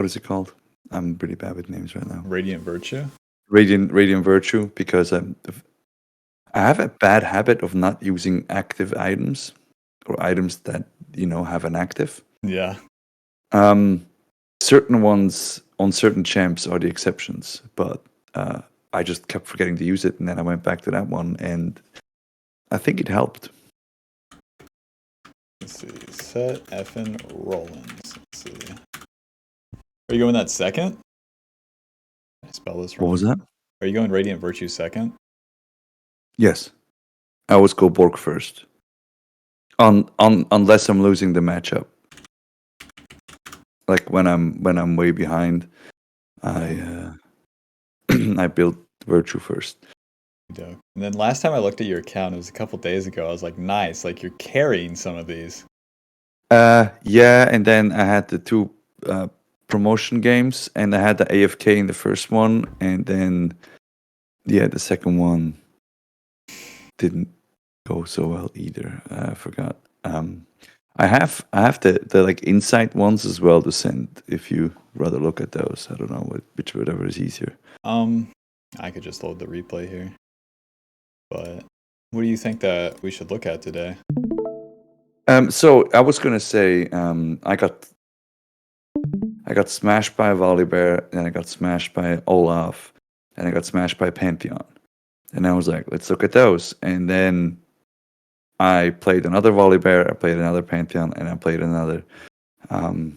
what is it called? I'm pretty bad with names right now. Radiant Virtue? Radiant Virtue, because I have a bad habit of not using active items or items that have an active. Yeah. Certain ones on certain champs are the exceptions, but I just kept forgetting to use it, and then I went back to that one, and I think it helped. Let's see. Sett effing Rollins. Let's see. Are you going that second? Did I spell this wrong? What was that? Are you going Radiant Virtue second? Yes. I always go Borg first. Unless I'm losing the matchup. Like when I'm way behind, I I build Virtue first. And then last time I looked at your account, it was a couple days ago. I was like, nice, like you're carrying some of these. Yeah, and then I had the two promotion games, and I had the AFK in the first one, and then the second one didn't go so well either. I forgot. I have the like insight ones as well to send if you rather look at those. I don't know whatever is easier. I could just load the replay here. But what do you think that we should look at today? So I was gonna say I got smashed by Volibear, and I got smashed by Olaf, and I got smashed by Pantheon. And I was like, let's look at those. And then I played another Volibear, I played another Pantheon, and I played another no,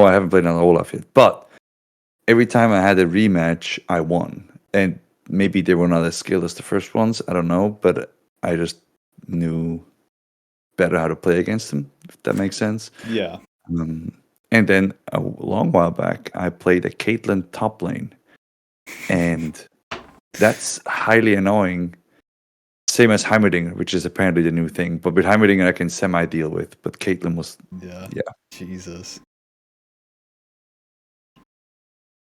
I haven't played another Olaf yet. But every time I had a rematch, I won. And maybe they were not as skilled as the first ones, I don't know, but I just knew better how to play against them, if that makes sense. Yeah. And then a long while back, I played a Caitlyn top lane. And that's highly annoying. Same as Heimerdinger, which is apparently the new thing. But with Heimerdinger, I can semi-deal with. But Caitlyn was... Yeah. Yeah. Jesus.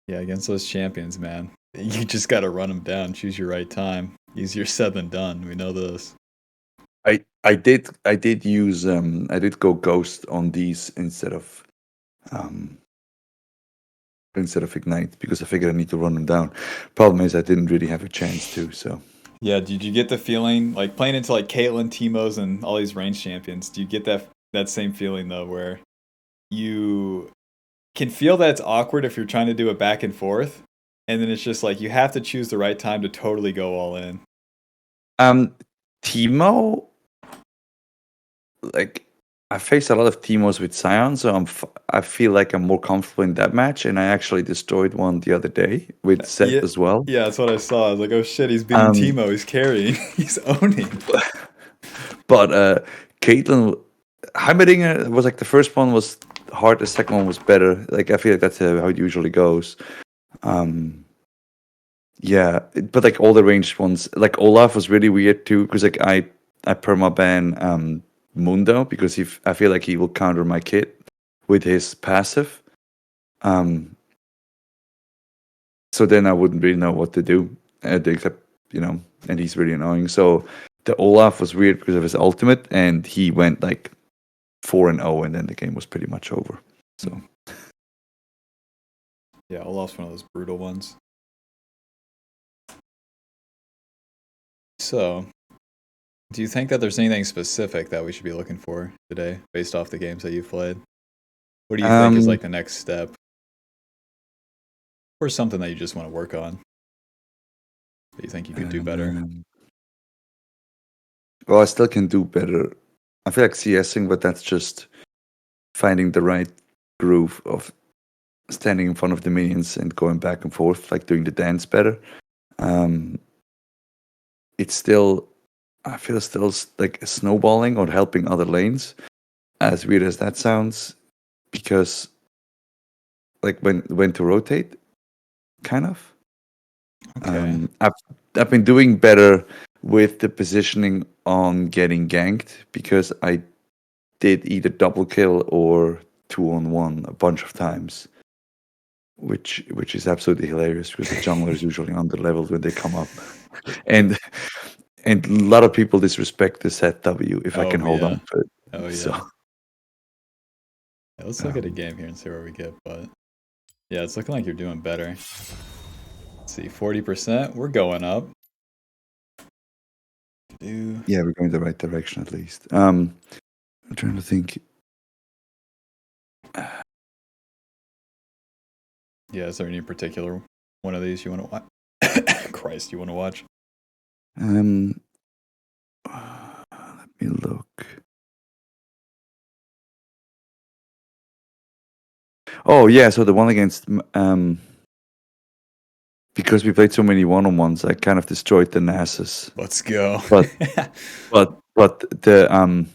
Yeah, against those champions, man. You just got to run them down. Choose your right time. Easier said than done. We know this. I did use I did go Ghost on these instead of Ignite, because I figured I need to run them down. Problem is I didn't really have a chance to. So yeah, did you get the feeling like playing into like Caitlyn, Teemos, and all these range champions? Do you get that same feeling though, where you can feel that it's awkward if you're trying to do a back and forth, and then it's just like you have to choose the right time to totally go all in. Teemo, like I faced a lot of Teemos with Sion, so I feel like I'm more comfortable in that match, and I actually destroyed one the other day with Sett as well. Yeah, that's what I saw. I was like, oh shit, he's beating Teemo, he's carrying, he's owning. But Caitlyn, Heimerdinger was like the first one was hard, the second one was better. Like I feel like that's how it usually goes. Yeah, but like all the ranged ones, like Olaf was really weird too, because like I permaban Mundo because I feel like he will counter my kit with his passive. So then I wouldn't really know what to do, except and he's really annoying. So the Olaf was weird because of his ultimate, and he went like 4-0, and then the game was pretty much over. So yeah, Olaf's one of those brutal ones. So, do you think that there's anything specific that we should be looking for today, based off the games that you've played? What do you think is like the next step, or something that you just want to work on that you think you could do better? Well, I still can do better. I feel like CSing, but that's just finding the right groove of standing in front of the minions and going back and forth, like doing the dance better. It's still, I feel still like snowballing or helping other lanes, as weird as that sounds, because like when to rotate, kind of. Okay. I've been doing better with the positioning on getting ganked, because I did either double kill or 2-on-1 a bunch of times, which is absolutely hilarious because the jungler is usually underleveled when they come up, and a lot of people disrespect the Sett W if I can hold on to it. Oh yeah. So Yeah, let's look at a game here and see where we get, but yeah, it's looking like you're doing better. Let's see, 40%. We're going up. Yeah, we're going the right direction at least. I'm trying to think. Yeah, is there any particular one of these you want to watch? Christ, you want to watch? Let me look. Oh yeah, so the one against because we played so many one-on-ones, I kind of destroyed the Nasus. Let's go. But the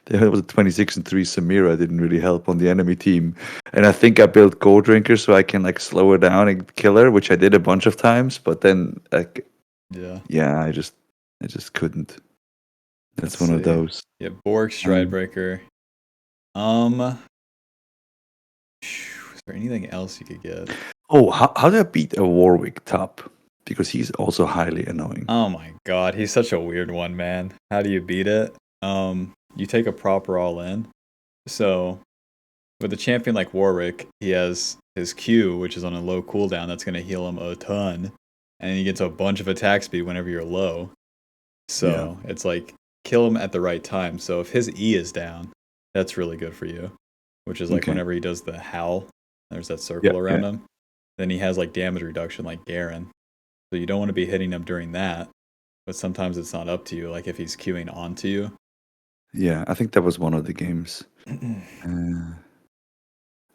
there was a 26-3 Samira didn't really help on the enemy team, and I think I built Gold Drinker so I can like slow her down and kill her, which I did a bunch of times. But then like yeah, I just couldn't. That's one of those. Yeah, Borg Stridebreaker. Is there anything else you could get? Oh, how do I beat a Warwick top? Because he's also highly annoying. Oh my god, he's such a weird one, man. How do you beat it? You take a proper all-in. So, with a champion like Warwick, he has his Q, which is on a low cooldown, that's going to heal him a ton. And he gets a bunch of attack speed whenever you're low. So, it's like, kill him at the right time. So, if his E is down, that's really good for you. Which is like whenever he does the howl, there's that circle around him. Then he has like damage reduction like Garen. So you don't want to be hitting him during that. But sometimes it's not up to you, like if he's queuing onto you. Yeah, I think that was one of the games.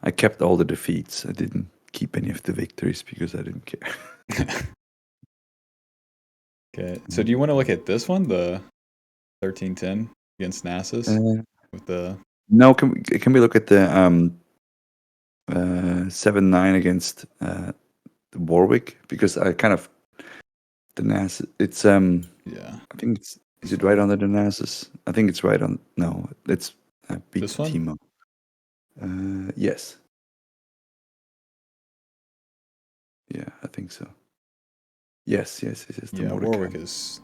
I kept all the defeats. I didn't keep any of the victories because I didn't care. Okay, so do you want to look at this one, the 13-10 against Nasus? With the No, can we look at the 7-9 against Warwick? Because I kind of the Nasus. It's I think it's. Is it right under the Nasus? I think it's right on. No, it's beat this one? Teemo. Yes. Yeah, I think so. Yes. Yeah, Warwick is.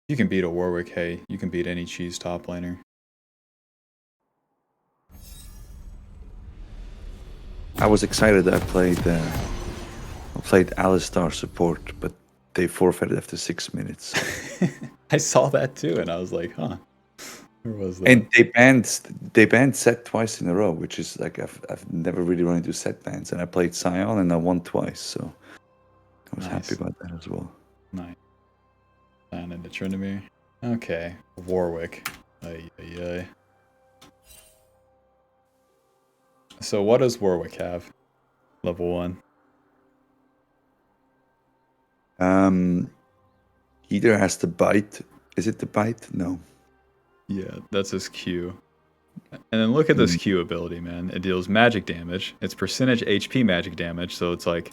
You can beat a Warwick. Hey, you can beat any cheese top laner. I was excited that I played Alistar support, but they forfeited after 6 minutes. I saw that too, and I was like, huh. Where was that? And they banned Sett twice in a row, which is like I've never really run into Sett bans, and I played Sion and I won twice, so I was happy about that as well. Nice. Down into Trinimir. Okay, Warwick. Ay. So what does Warwick have? Level 1. Either has the bite. Is it the bite? No. Yeah, that's his Q. And then look at this Q ability, man. It deals magic damage. It's percentage HP magic damage, so it's like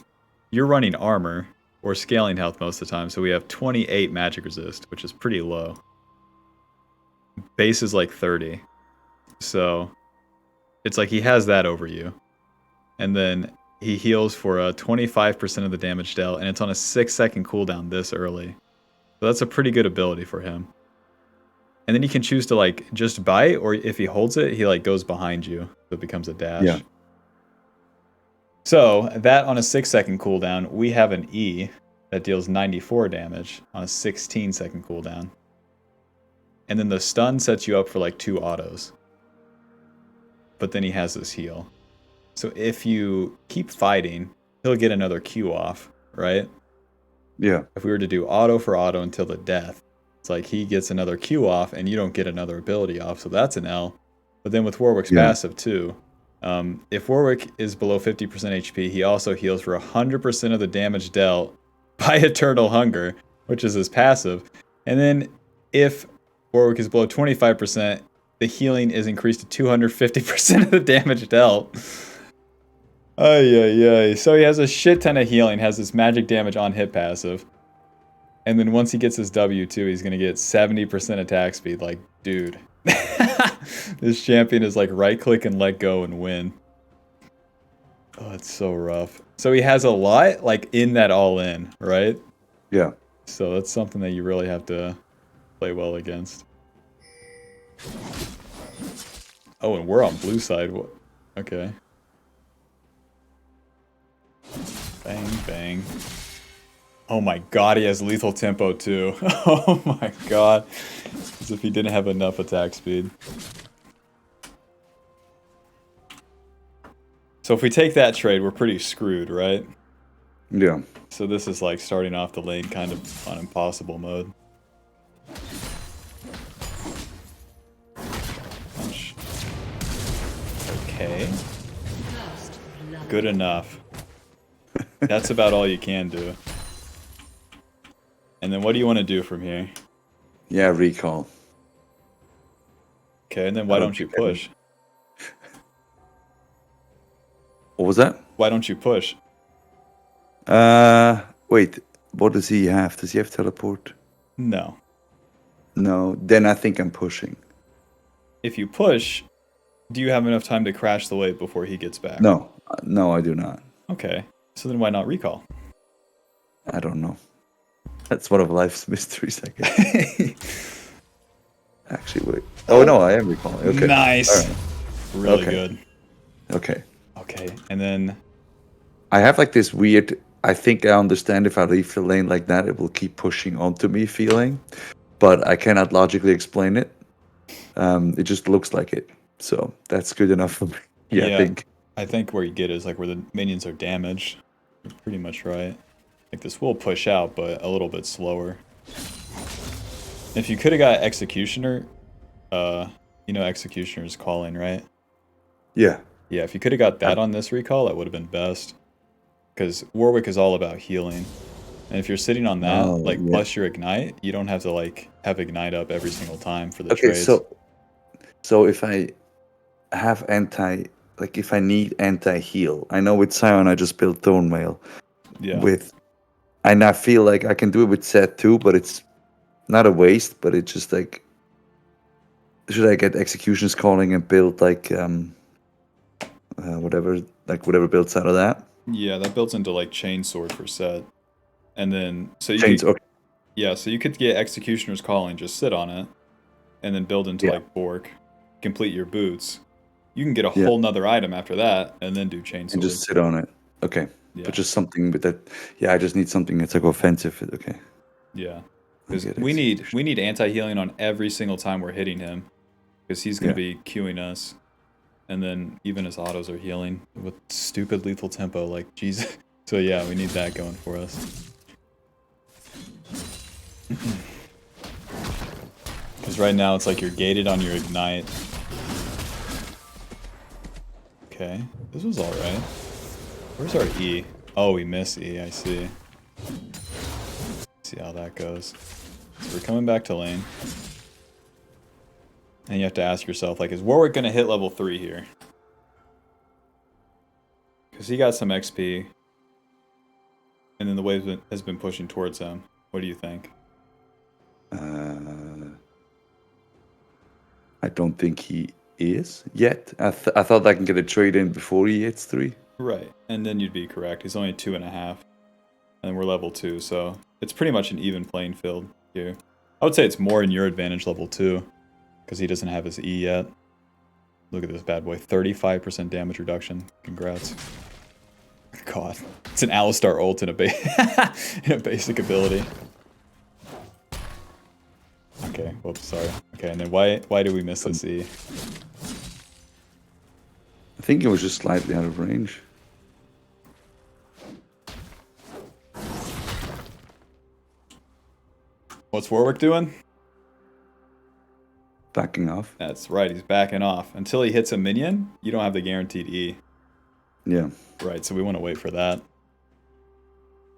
you're running armor or scaling health most of the time, so we have 28 magic resist, which is pretty low. Base is like 30. So it's like he has that over you. And then he heals for 25% of the damage dealt, and it's on a 6-second cooldown this early. So that's a pretty good ability for him. And then you can choose to like just bite, or if he holds it, he like goes behind you. So it becomes a dash. Yeah. So that on a 6-second cooldown, we have an E that deals 94 damage on a 16-second cooldown. And then the stun sets you up for like 2 autos. But then he has this heal. So if you keep fighting, he'll get another Q off, right? Yeah. If we were to do auto for auto until the death, it's like he gets another Q off and you don't get another ability off, so that's an L. But then with Warwick's passive too, if Warwick is below 50% HP, he also heals for 100% of the damage dealt by Eternal Hunger, which is his passive. And then if Warwick is below 25%, the healing is increased to 250% of the damage dealt. Ay. So he has a shit ton of healing, has this magic damage on hit passive. And then once he gets his W2, he's going to get 70% attack speed. Like, dude. This champion is like right-click and let go and win. Oh, it's so rough. So he has a lot, like, in that all-in, right? Yeah. So that's something that you really have to play well against. Oh, and we're on blue side. Okay. Bang, bang. Oh my god, he has lethal tempo too. Oh my god. As if he didn't have enough attack speed. So if we take that trade, we're pretty screwed, right? Yeah. So this is like starting off the lane kind of on impossible mode. Punch. Okay. Good enough. That's about all you can do. And then what do you want to do from here? Yeah, recall. Okay, and then why don't you push? What was that? Why don't you push? Wait. What does he have? Does he have teleport? No. No. Then I think I'm pushing. If you push, do you have enough time to crash the wave before he gets back? No. No, I do not. Okay. So then why not recall? I don't know. That's one of life's mysteries, I guess. Actually, wait. Oh, no, I am recalling. Okay. Nice. All right. Really Okay. good. Okay. Okay, and then... I have like this weird, I think I understand if I leave the lane like that, it will keep pushing onto me feeling, but I cannot logically explain it. It just looks like it. So that's good enough for me. Yeah, I think. Where you get is like where the minions are damaged. You're pretty much right. Like this will push out, but a little bit slower. If you could have got Executioner, you know Executioner's calling, right? Yeah. Yeah, if you could have got that on this recall, that would have been best. Because Warwick is all about healing. And if you're sitting on that, plus your Ignite, you don't have to, like, have Ignite up every single time for the trades. So if I have if I need anti-heal, I know with Sion I just built Thorn Mail. Yeah. And I feel like I can do it with Sett too, but it's not a waste, but it's just like, should I get Execution's Calling and build like, whatever builds out of that? Yeah, that builds into like Chainsword for Sett. And then, so you Chains, could, okay. yeah, so you could get Executioner's Calling, just sit on it, and then build into like Bork, complete your boots. You can get a whole nother item after that, and then do Chainsword. And just sit on it. Okay. Yeah. But just something with that. Yeah, I just need something that's like offensive. Okay. Yeah. Because we need anti-healing on every single time we're hitting him. Because he's going to be queuing us. And then even his autos are healing with stupid lethal tempo, like, Jesus. So yeah, we need that going for us. Because right now it's like you're gated on your Ignite. Okay, this was alright. Where's our E? Oh, we miss E, I see. See how that goes. So we're coming back to lane. And you have to ask yourself, like, is Warwick going to hit level 3 here? Because he got some XP. And then the wave has been pushing towards him. What do you think? I don't think he is yet. I thought I can get a trade in before he hits 3. Right, and then you'd be correct. He's only 2.5. And we're level 2, so it's pretty much an even playing field here. I would say it's more in your advantage level 2. Because he doesn't have his E yet. Look at this bad boy. 35% damage reduction. Congrats. God. It's an Alistar ult in a basic ability. Okay, whoops, sorry. Okay, and then why did we miss this E? I think it was just slightly out of range. What's Warwick doing? Backing off. That's right, he's backing off. Until he hits a minion, you don't have the guaranteed E. Yeah. Right, so we want to wait for that.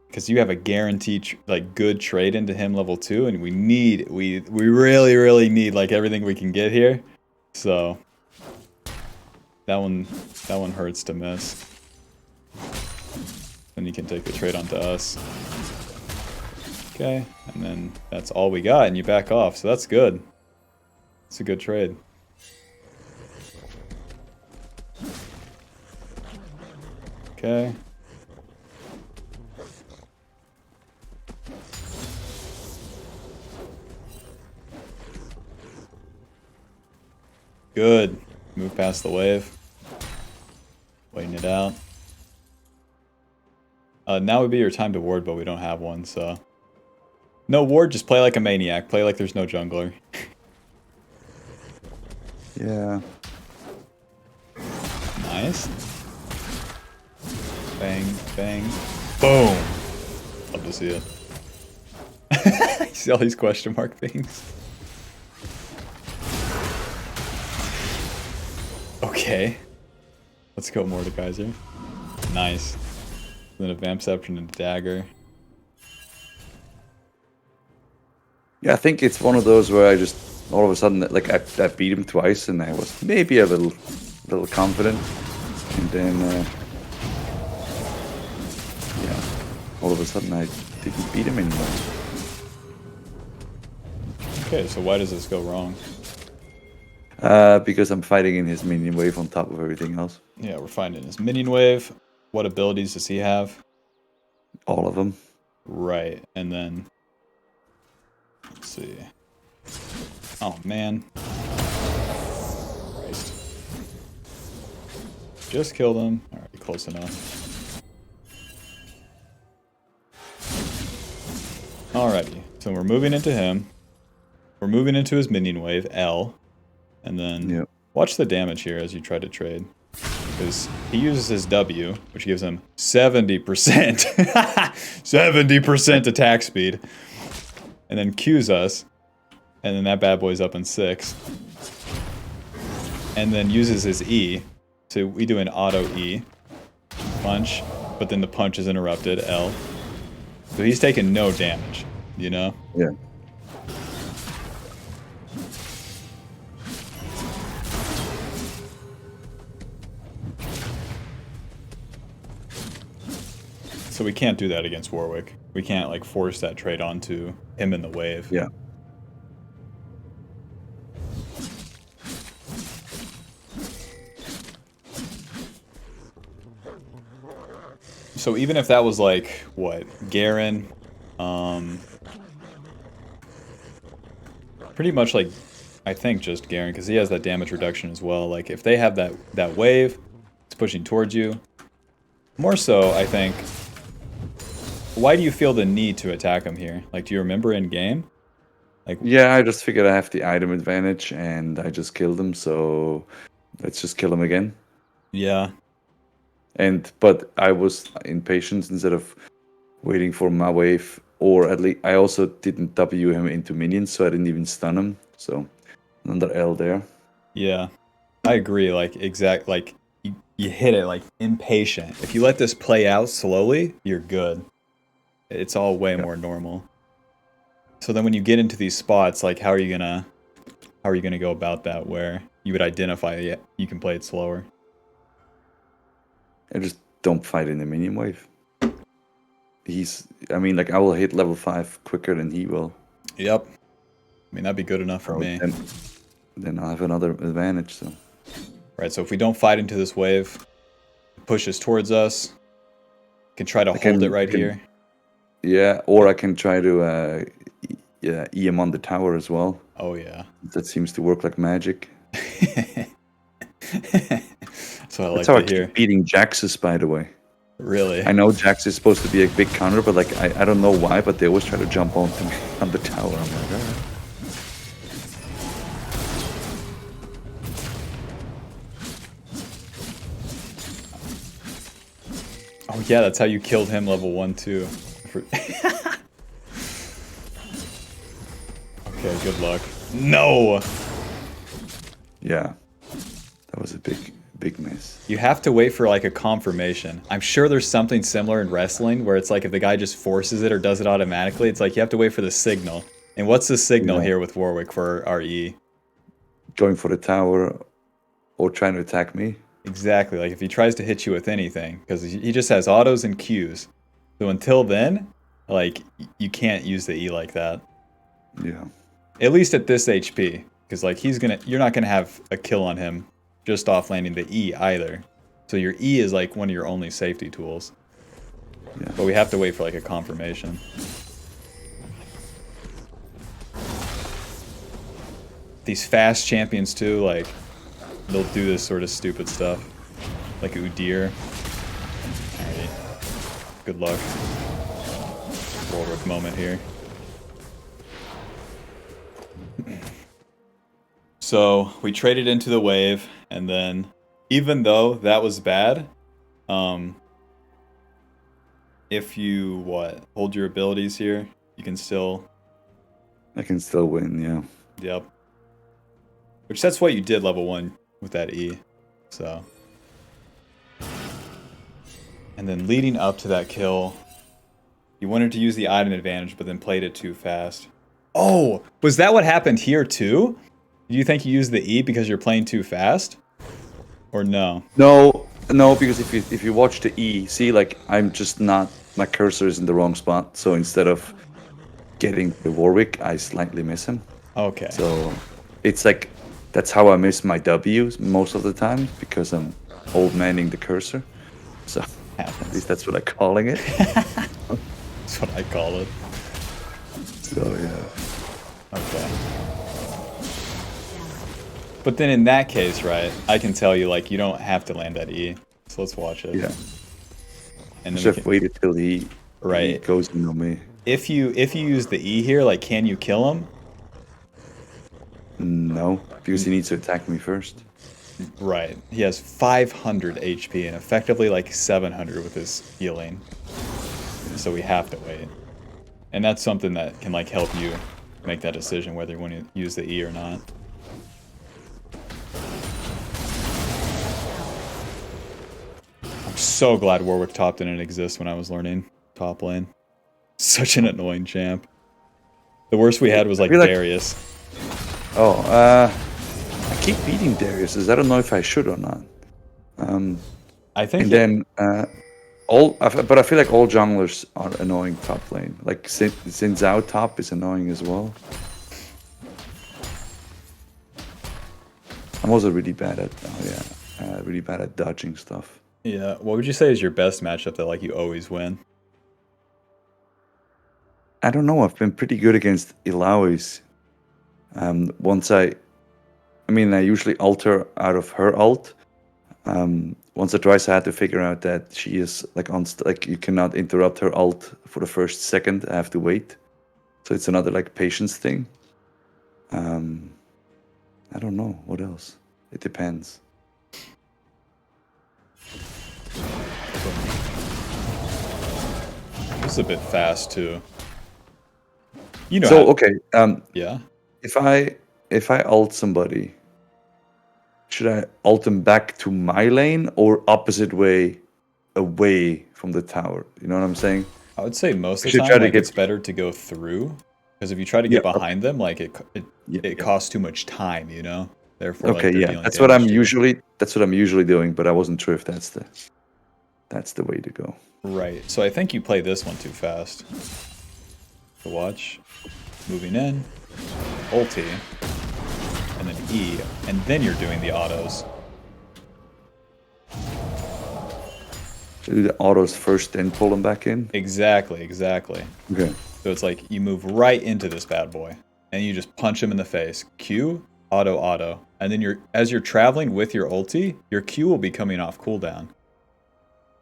Because you have a guaranteed, like, good trade into him level 2, and we really, really need, like, everything we can get here. So, that one hurts to miss. Then you can take the trade onto us. Okay, and then that's all we got, and you back off, so that's good. It's a good trade. Okay. Good. Move past the wave. Waiting it out. Now would be your time to ward, but we don't have one, so... No ward, just play like a maniac. Play like there's no jungler. Yeah. Nice. Bang, bang. Boom! Love to see it. You see all these question mark things? Okay. Let's go Mordekaiser. Nice. Then a Vampception and a dagger. Yeah, I think it's one of those where I just all of a sudden like I beat him twice and I was maybe a little confident, and then yeah, all of a sudden I didn't beat him anymore. Okay, so why does this go wrong? Because I'm fighting in his minion wave on top of everything else. Yeah, we're finding his minion wave. What abilities does he have? All of them. Right, and then... Let's see. Oh, man. Christ. Just killed him. Alright, close enough. Alrighty, so we're moving into him. We're moving into his minion wave, L. And then watch the damage here as you try to trade. Because he uses his W, which gives him 70%. 70% attack speed. And then Qs us. And then that bad boy's up in 6. And then uses his E. So we do an auto E. Punch. But then the punch is interrupted, L. So he's taking no damage, you know? Yeah. So we can't do that against Warwick. We can't like force that trade onto him in the wave. Yeah. So even if that was like what, Garen, pretty much like I think just Garen, because he has that damage reduction as well. Like if they have that wave, it's pushing towards you. More so, I think. Why do you feel the need to attack him here? Like, do you remember in game? Like, yeah, I just figured I have the item advantage, and I just killed him. So let's just kill him again. Yeah. But I was impatient instead of waiting for my wave, or at least I also didn't W him into minions, so I didn't even stun him. So another L there. Yeah, I agree. Like like you hit it like impatient. If you let this play out slowly, you're good. It's all way more normal. So then when you get into these spots, like how are you gonna go about that where you would identify you can play it slower? I just don't fight in the minion wave. I mean, like I will hit level 5 quicker than he will. Yep. I mean, that'd be good enough for me. Then I'll have another advantage, so. Right, so if we don't fight into this wave, it pushes towards us, can try to hold it right here. Yeah, or I can try to E him on the tower as well. Oh, yeah. That seems to work like magic. That's what I like That's how to hear. I keep beating Jaxus, by the way. Really? I know Jax is supposed to be a big counter, but like I don't know why, but they always try to jump onto me on the tower. I'm like, alright. Oh yeah, that's how you killed him level 1 too. Okay, good luck. No! Yeah. That was a big miss. You have to wait for like a confirmation. I'm sure there's something similar in wrestling where it's like if the guy just forces it or does it automatically, it's like you have to wait for the signal. And what's the signal here with Warwick for our E? Going for the tower or trying to attack me. Exactly, like if he tries to hit you with anything, because he just has autos and Qs. So until then, like, you can't use the E like that. Yeah. At least at this HP, because like you're not gonna have a kill on him just off landing the E either. So your E is like one of your only safety tools. Yeah. But we have to wait for like a confirmation. These fast champions too, like they'll do this sort of stupid stuff. Like Udyr. Alright. Good luck. Warwick moment here. So we traded into the wave, and then even though that was bad, if you hold your abilities here, you can still. I can still win, yeah. Yep. Which that's what you did level 1 with that E. So. And then leading up to that kill, you wanted to use the item advantage, but then played it too fast. Oh, was that what happened here too? Do you think you used the E because you're playing too fast? Or no? No, because if you watch the E, see, like, I'm just not, my cursor is in the wrong spot, so instead of getting the Warwick, I slightly miss him. Okay. So it's like, that's how I miss my W's most of the time, because I'm old manning the cursor. So at least that's what I'm calling it. That's what I call it. So yeah. Okay. But then in that case, right, I can tell you, like, you don't have to land that E. So let's watch it. Yeah. And then Should have waited till he goes in on me. If you use the E here, like, can you kill him? No, because he needs to attack me first. Right. He has 500 HP and effectively like 700 with his healing. So we have to wait. And that's something that can like help you make that decision whether you want to use the E or not. I'm so glad Warwick top didn't exist when I was learning top lane. Such an annoying champ. The worst we had was like Darius. I keep beating Darius. I don't know if I should or not. I think. And then but I feel like all junglers are annoying top lane. Like Xin Zhao top is annoying as well. I'm also really bad at really bad at dodging stuff. Yeah. What would you say is your best matchup that like you always win? I don't know. I've been pretty good against Ilaois. I usually alter out of her ult. Once or twice I had to figure out that she is like you cannot interrupt her ult for the first second. I have to wait. So it's another like patience thing. I don't know what else. It depends. This is a bit fast too. You know. So okay. Yeah. If I ult somebody, should I ult them back to my lane or opposite way away from the tower? You know what I'm saying? I would say most of the time it's better to go through, because if you try to get behind them, like it costs too much time, you know. Therefore, okay, that's what I'm usually doing, but I wasn't sure if that's the way to go. Right. So I think you play this one too fast. So watch, moving in, ulti, and then E, and then you're doing the autos. So do the autos first, then pull them back in? Exactly. Okay. So it's like you move right into this bad boy, and you just punch him in the face. Q, auto, and then as you're traveling with your ulti, your Q will be coming off cooldown.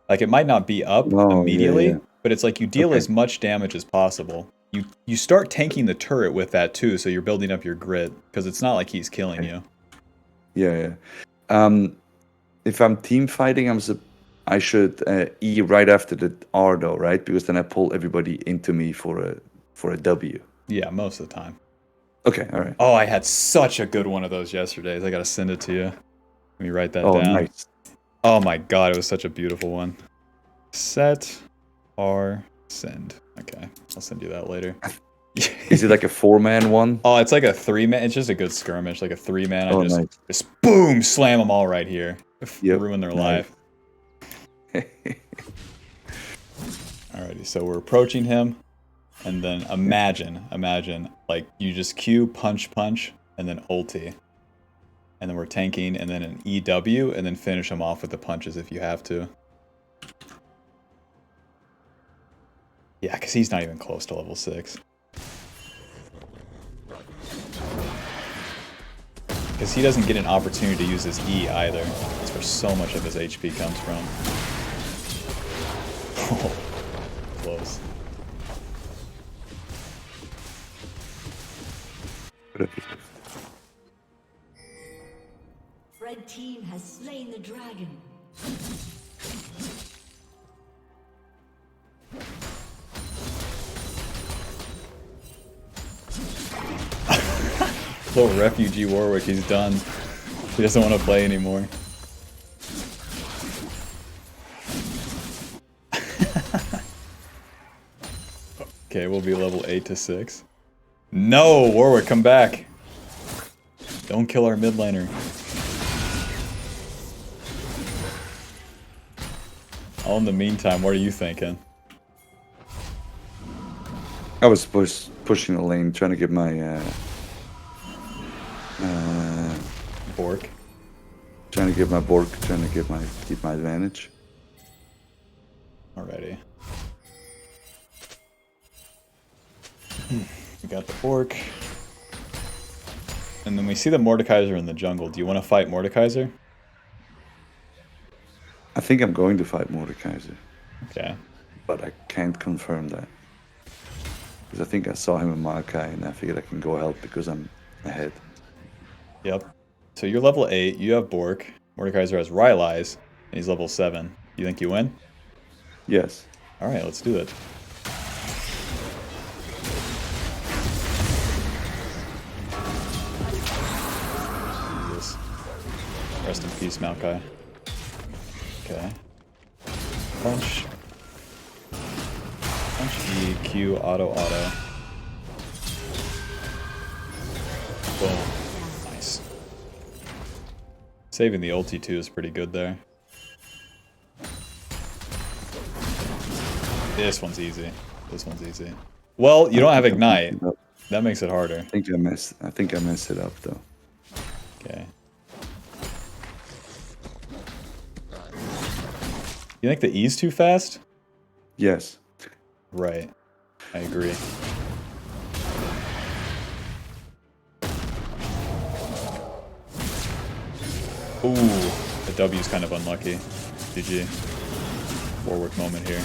Like it might not be up immediately, but it's like you deal as much damage as possible. You start tanking the turret with that too, so you're building up your grit, because it's not like he's killing you. Yeah. If I'm team fighting, I should E right after the R though, right? Because then I pull everybody into me for a W. Yeah, most of the time. Okay, all right. Oh, I had such a good one of those yesterday. I gotta send it to you. Let me write that down. Oh, nice. Oh my god, it was such a beautiful one. Set R send. Okay, I'll send you that later. Is it like a 4-man one? Oh, it's like a 3-man. It's just a good skirmish, like a 3-man. I just boom, slam them all right here. Ruin their life. Alrighty, so we're approaching him, and then imagine, like you just Q, punch, and then ulti. And then we're tanking, and then an EW, and then finish him off with the punches if you have to. Yeah, because he's not even close to level 6. Because he doesn't get an opportunity to use his E either. That's where so much of his HP comes from. Oh, close. Red team has slain the dragon. Little refugee Warwick, he's done. He doesn't want to play anymore. Okay, we'll be level 8 to 6. No, Warwick, come back. Don't kill our mid laner. All in the meantime, what are you thinking? I was pushing the lane, trying to get my Bork. trying to get my Bork, trying to keep my advantage. Alrighty. We got the Bork. And then we see the Mordekaiser in the jungle. Do you want to fight Mordekaiser? I think I'm going to fight Mordekaiser, Okay. but I can't confirm that. Because I think I saw him in Maokai and I figured I can go help because I'm ahead. Yep. So you're level 8, you have Bork. Mordekaiser has Rylai's, and he's level 7. You think you win? Yes. Alright, let's do it. Jesus. Rest in peace, Maokai. Okay. Punch. Punch E, Q, auto. Boom. Nice. Saving the ulti too is pretty good there. This one's easy. This one's easy. Well, you don't have Ignite. That makes it harder. I think I messed it up though. Okay. You think the E's too fast? Yes. Right. I agree. Ooh, the W's kind of unlucky. GG. Warwick moment here.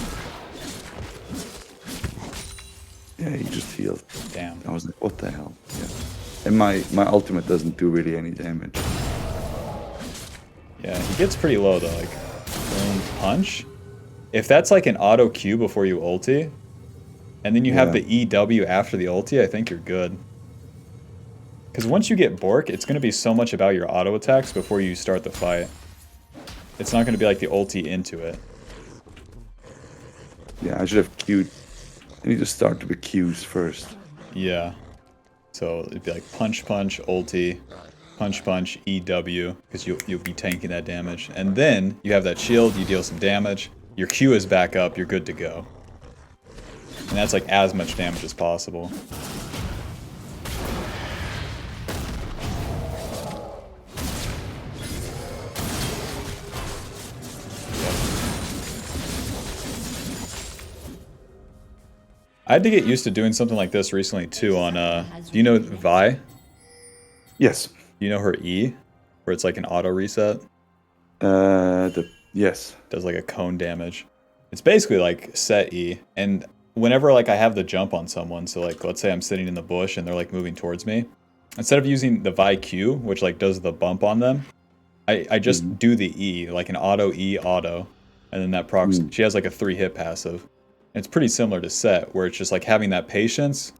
Yeah, he just healed. Damn. I was like, what the hell? Yeah. And my ultimate doesn't do really any damage. Yeah, he gets pretty low though, like boom, punch. If that's like an auto Q before you ulti, and then you have the EW after the ulti, I think you're good. Because once you get Bork, it's going to be so much about your auto attacks before you start the fight. It's not going to be like the ulti into it. Yeah, I should have queued. I need to start with Qs first. Yeah. So it'd be like punch, ulti, punch, EW, because you'll be tanking that damage. And then you have that shield, you deal some damage, your Q is back up, you're good to go. And that's like as much damage as possible. I had to get used to doing something like this recently too on, do you know Vi? Yes. You know her E? Where it's like an auto reset? Yes. Does like a cone damage. It's basically like Sett E. And whenever like I have the jump on someone, so like let's say I'm sitting in the bush and they're like moving towards me, instead of using the Vi Q, which like does the bump on them, I just do the E, like an auto E auto, and then that procs. She has like a 3-hit passive. It's pretty similar to Sett, where it's just like having that patience.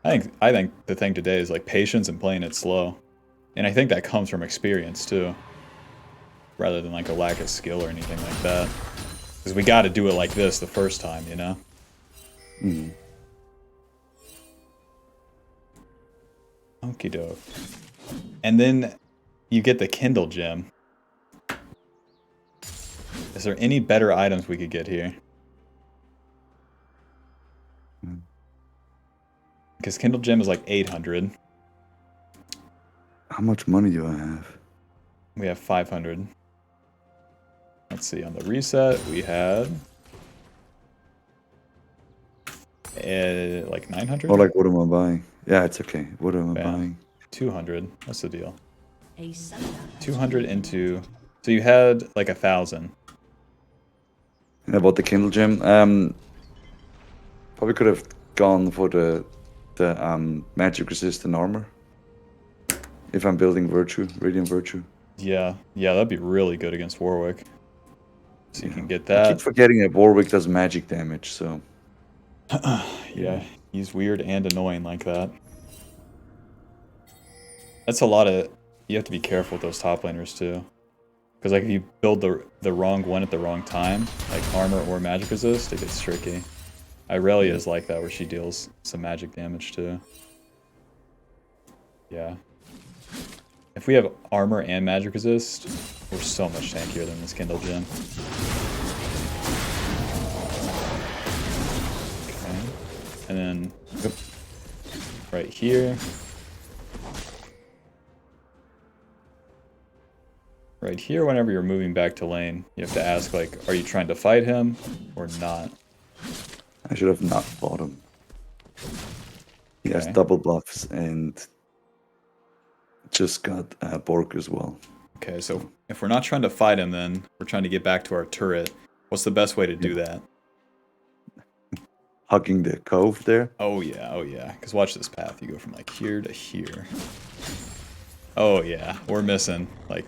I think the thing today is like patience and playing it slow. And I think that comes from experience too. Rather than like a lack of skill or anything like that. Because we gotta do it like this the first time, you know? Okie doke. And then you get the Kindle gem. Is there any better items we could get here? Because Kindle Gem is like 800. How much money do I have? We have 500. Let's see, on the reset, we had... like 900? Or like, what am I buying? Yeah, it's okay. What am I buying? 200. What's the deal? A summoner has 200 into... So you had like 1,000. And I bought the Kindle gem. Probably could have gone for the magic resistant armor. If I'm building Virtue, Radiant Virtue. Yeah, that'd be really good against Warwick. So you can get I keep that. forgetting that Warwick does magic damage, so... Yeah, he's weird and annoying like that. That's a lot of... You have to be careful with those top laners too. Because like if you build the wrong one at the wrong time, like armor or magic resist, it gets tricky. Irelia is like that, where she deals some magic damage too. Yeah. If we have armor and magic resist, we're so much tankier than this Kindle gem. Okay. And then right here. Right here, whenever you're moving back to lane, you have to ask, like, are you trying to fight him or not? I should have not fought him. He has Okay. double buffs and just got Bork as well. Okay, so if we're not trying to fight him, then we're trying to get back to our turret. What's the best way to do that? Hugging the cove there. Oh yeah. Because watch this path. You go from like here to here. Oh yeah, we're missing like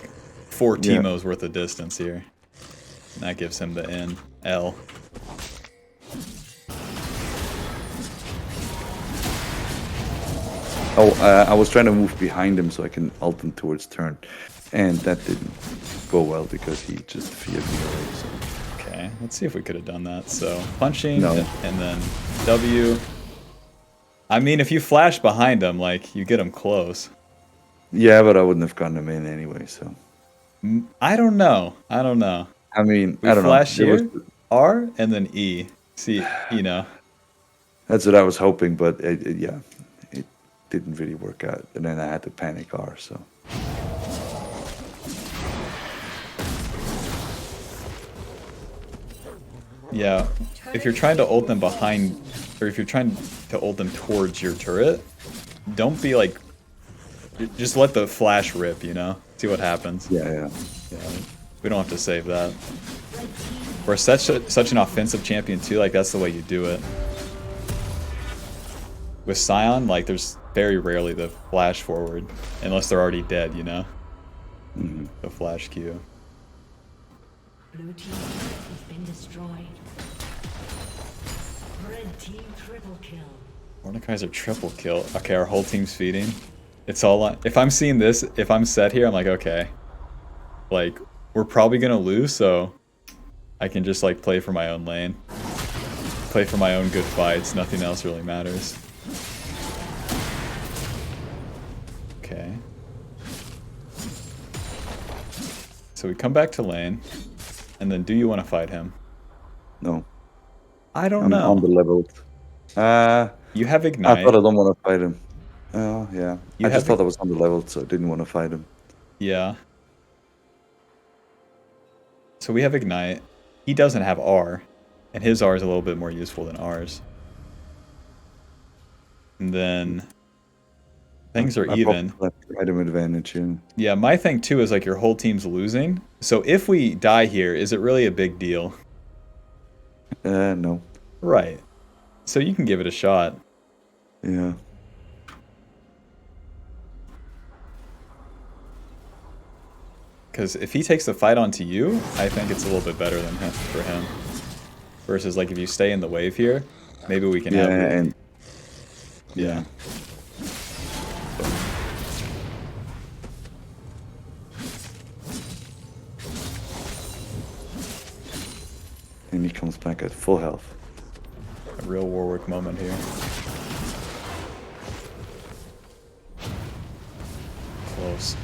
4 Teemos worth of distance here. And that gives him the N. L. Oh, I was trying to move behind him so I can ult him towards turn. And that didn't go well because he just feared me already. So. Okay, let's see if we could have done that. So punching No. and then W. I mean, if you flash behind him, like, you get him close. Yeah, but I wouldn't have gotten him in anyway, so. I don't know. I mean, We I don't know. flash There here, was- R, and then E. See, you know. That's what I was hoping, but it didn't really work out. And then I had to panic R, so. Yeah, if you're trying to ult them behind, or if you're trying to ult them towards your turret, don't be like, just let the flash rip, you know? See what happens. Yeah. Yeah, we don't have to save that. We're such an offensive champion too, like that's the way you do it. With Scion, like there's very rarely the flash forward, unless they're already dead, you know? Mm-hmm. The flash Q. Blue team has been destroyed. Red team triple kill. Mordekaiser triple kill. Okay, our whole team's feeding. It's all on. If I'm seeing this, if I'm Sett here, I'm like, okay. Like, we're probably gonna lose, so I can just like play for my own lane. Play for my own good fights. Nothing else really matters. Okay. So we come back to lane. And then do you want to fight him? No. I don't I'm know. underleveled. You have I Ignite. thought I don't want to fight him. Oh, yeah. You I just have thought I was underleveled, so I didn't want to fight him. Yeah. So we have Ignite. He doesn't have R. And his R is a little bit more useful than ours. And then things are I even. probably left item advantage, yeah. Yeah, my thing too is like your whole team's losing. So if we die here, is it really a big deal? No. Right. So you can give it a shot. Yeah. Because if he takes the fight onto you, I think it's a little bit better than him for him. Versus like if you stay in the wave here, maybe we can Yeah, have. and Yeah. and he comes back at full health. A real Warwick moment here. Close.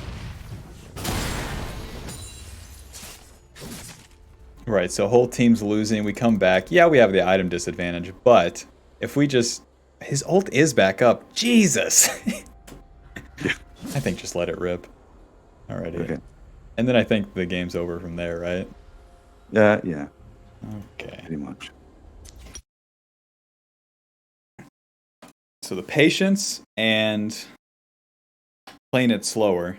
Right, so whole team's losing. We come back. Yeah, we have the item disadvantage, but if we just... His ult is back up. Jesus! I think just let it rip. Alrighty. Okay. And then I think the game's over from there, right? Yeah, Okay. pretty much. So the patience and playing it slower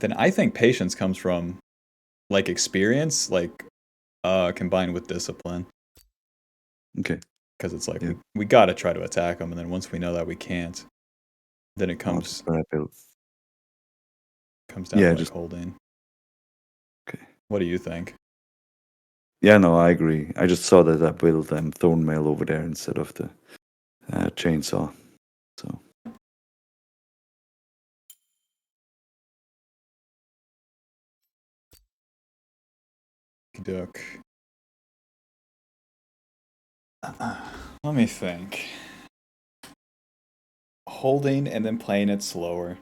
then I think patience comes from like experience, like combined with discipline. Okay. Because it's like Yeah. we got to try to attack them, and then once we know that we can't, then it Oh, comes that's what I built. comes down Yeah, to like just holding. okay. What do you think? Yeah, no, I agree. I just saw that I built thorn mail over there instead of the chainsaw. So Duck. Let me think. Holding and then playing it slower.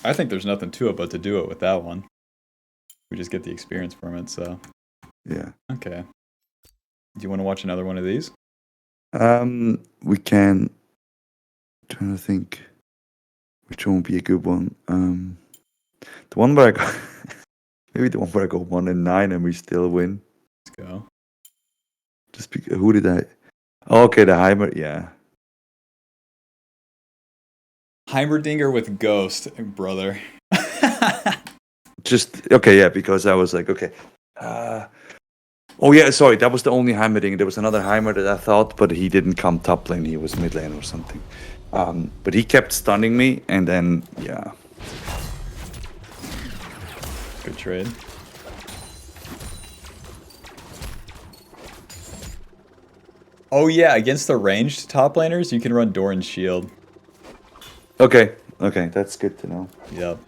I think there's nothing to it but to do it with that one. We just get the experience from it, so. yeah. Okay. Do you want to watch another one of these? We can. Trying to think which one would be a good one. The one where I got maybe the one where I go 1-9 and we still win. Let's go. Just because who did I? Oh, okay, the Heimer. Yeah. Heimerdinger with Ghost, brother. Just okay, yeah, because I was like, okay. Oh yeah, sorry, that was the only Heimerdinger. There was another Heimer that I thought, but he didn't come top lane. He was mid lane or something. But he kept stunning me, and then yeah. Good trade. Oh yeah, against the ranged top laners, you can run Doran's shield. Okay, that's good to know. Yep.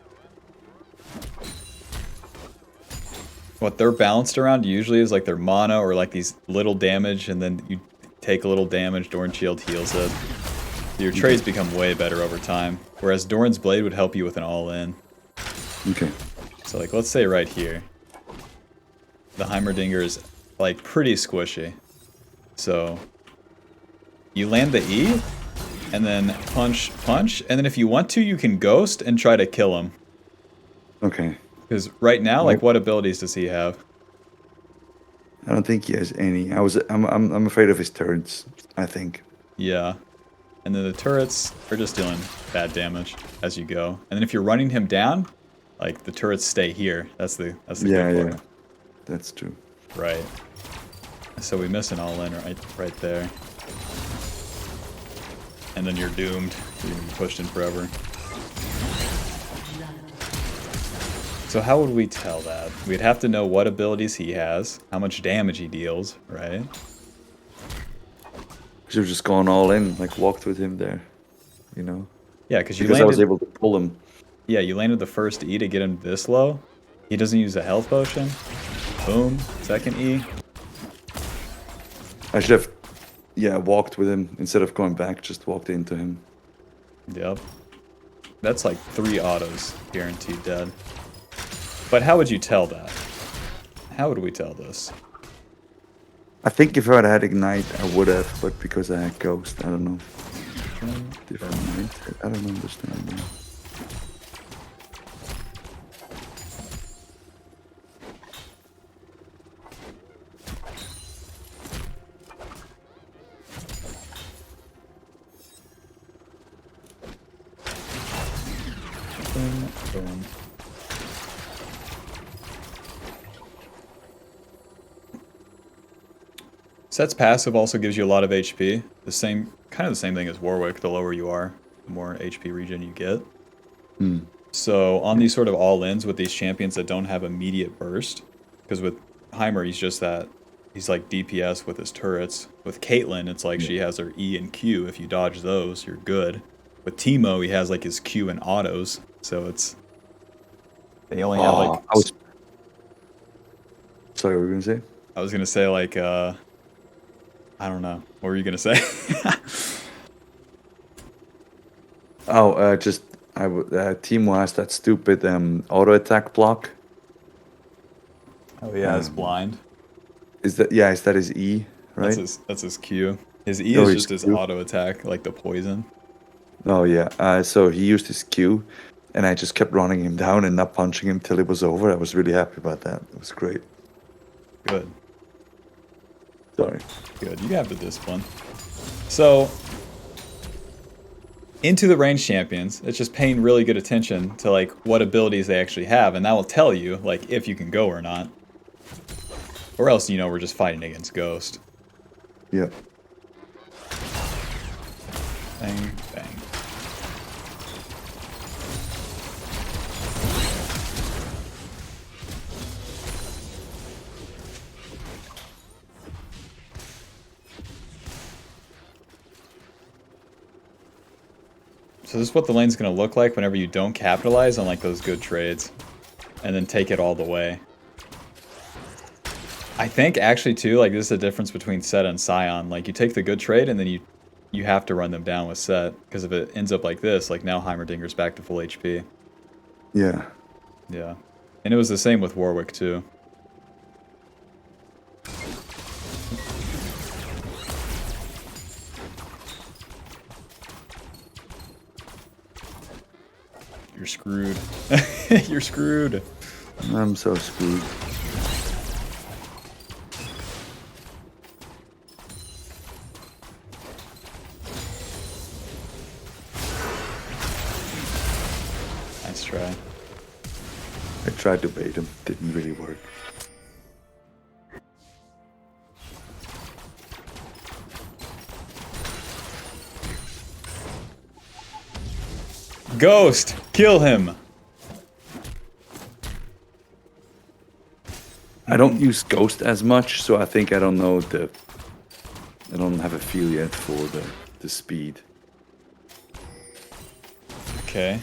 What they're balanced around usually is like their mana or like these little damage, and then you take a little damage, Doran's shield heals it. Your trades become way better over time. Whereas Doran's blade would help you with an all-in. Okay. So like let's say right here. The Heimerdinger is like pretty squishy. So you land the E, and then punch, and then if you want to, you can ghost and try to kill him. Okay. Because right now, like, what abilities does he have? I don't think he has any. I'm afraid of his turrets. I think. Yeah. And then the turrets are just dealing bad damage as you go. And then if you're running him down, like the turrets stay here. That's the Yeah, good part. yeah. That's true. Right. So we miss an all-in right there. And then you're doomed. You're gonna be pushed in forever. So how would we tell that? We'd have to know what abilities he has, how much damage he deals, right? Should have just gone all in, like walked with him there, you know. Yeah, because I was able to pull him. Yeah, you landed the first E to get him this low. He doesn't use a health potion. Boom, second E. I should have, yeah, walked with him instead of going back. Just walked into him. Yep. That's like 3 autos guaranteed dead. But how would you tell that? How would we tell this? I think if I had ignite, I would have, but because I had ghost, I don't know. Different mindset. I don't understand. Man. Boom, boom. Sett's passive also gives you a lot of HP. Kind of the same thing as Warwick. The lower you are, the more HP regen you get. So on these sort of all-ins with these champions that don't have immediate burst, because with Heimer he's like DPS with his turrets. With Caitlyn, it's like she has her E and Q. If you dodge those, you're good. With Teemo, he has like his Q and autos, so they only have like. Sorry, what were you gonna say? I was gonna say like I don't know. What were you gonna say? Teemo has that stupid auto attack block. Oh yeah, it's blind. Is that his E, right? That's his Q. His E is just his auto attack, like the poison. Oh yeah. So he used his Q, and I just kept running him down and not punching him till it was over. I was really happy about that. It was great. Good. Sorry. Good. You have the discipline. So into the range champions. It's just paying really good attention to like what abilities they actually have, and that will tell you like if you can go or not. Or else, you know, we're just fighting against Ghost. Yep. Bang, bang. So this is what the lane's going to look like whenever you don't capitalize on like those good trades. And then take it all the way. I think actually too, like this is the difference between Sett and Scion. Like you take the good trade and then you have to run them down with Sett. Because if it ends up like this, like now Heimerdinger's back to full HP. Yeah. Yeah. And it was the same with Warwick too. You're screwed. You're screwed. I'm so screwed. Nice try. I tried to bait him. Didn't really work. Ghost! Kill him! I don't use Ghost as much, so I think I don't know I don't have a feel yet for the speed. Okay.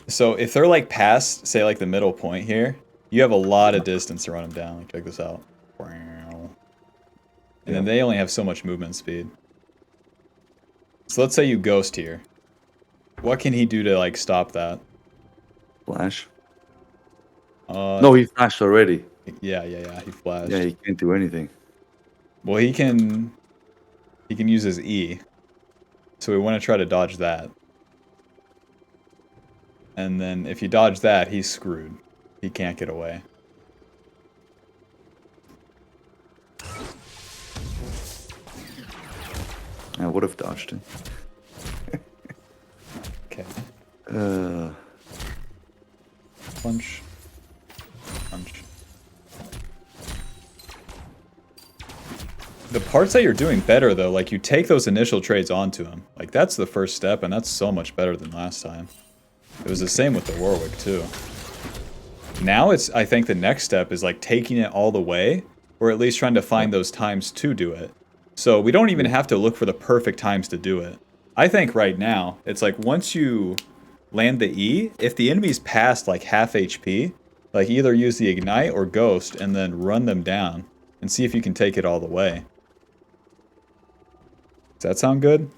So if they're like past, say like the middle point here, you have a lot of distance to run them down. Like, check this out. And then they only have so much movement speed. So let's say you Ghost here. What can he do to like stop that? Flash? No, he flashed already. Yeah, he flashed. Yeah, he can't do anything. Well, he can use his E. So we want to try to dodge that. And then if you dodge that, he's screwed. He can't get away. I would have dodged him. Okay. Punch. Punch. The parts that you're doing better, though, like you take those initial trades onto him. Like that's the first step, and that's so much better than last time. It was the same with the Warwick, too. Now it's, I think the next step is like taking it all the way, or at least trying to find those times to do it. So we don't even have to look for the perfect times to do it. I think right now, it's like once you land the E, if the enemy's past like half HP, like either use the Ignite or Ghost and then run them down and see if you can take it all the way. Does that sound good?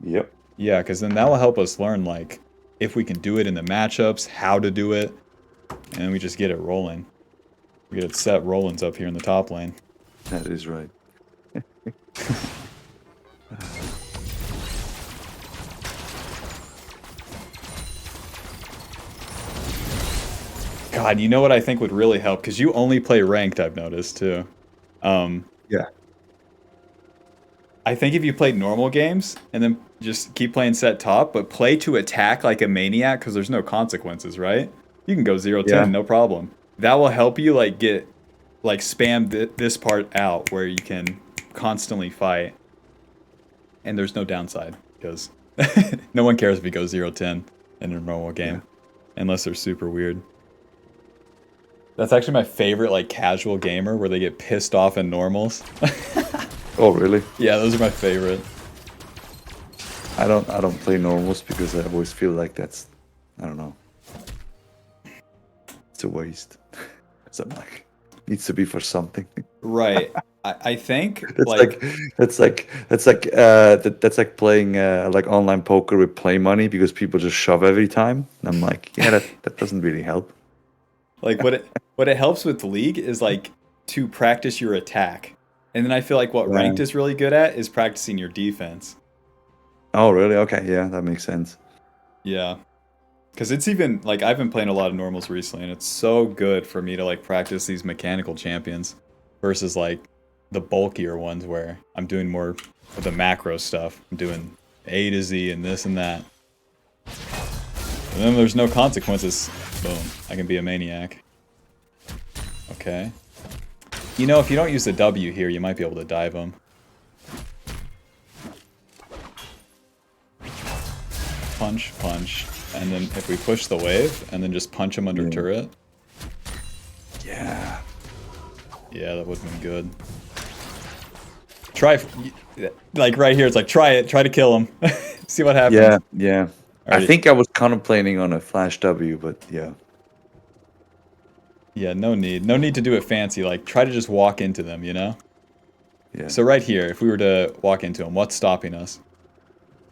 Yep. Yeah, because then that will help us learn like if we can do it in the matchups, how to do it, and then we just get it rolling. We get it set Rollins up here in the top lane. That is right. God, you know what I think would really help? Because you only play ranked, I've noticed, too. Yeah. I think if you played normal games, and then just keep playing Sett top, but play to attack like a maniac, because there's no consequences, right? You can go 0-10, Yeah. no problem. That will help you, like, get, like, spam this part out, where you can constantly fight. And there's no downside, because no one cares if you go 0-10 in a normal game. Unless they're super weird. That's actually my favorite, like, casual gamer, where they get pissed off in normals. Oh, really? Yeah, those are my favorite. I don't play normals because I always feel like that's, I don't know, it's a waste. So I'm like, needs to be for something. Right. I think That's like playing like online poker with play money because people just shove every time. And I'm like, yeah, that doesn't really help. like what it helps with League is like to practice your attack. And then I feel like what ranked is really good at is practicing your defense. Oh, really? Okay, yeah, that makes sense. Yeah. Because it's even, like, I've been playing a lot of normals recently, and it's so good for me to, like, practice these mechanical champions versus, like, the bulkier ones where I'm doing more of the macro stuff. I'm doing A to Z and this and that. And then there's no consequences. Boom. I can be a maniac. Okay. You know, if you don't use the W here, you might be able to dive him. Punch, punch. And then if we push the wave, and then just punch him under turret. Yeah. Yeah, that would've been good. Try, like right here, it's like, try it, try to kill him. See what happens. Yeah, yeah. I Alright. think I was contemplating on a flash W, but yeah. Yeah, no need. No need to do it fancy, like, try to just walk into them, you know? Yeah. So right here, if we were to walk into him, what's stopping us?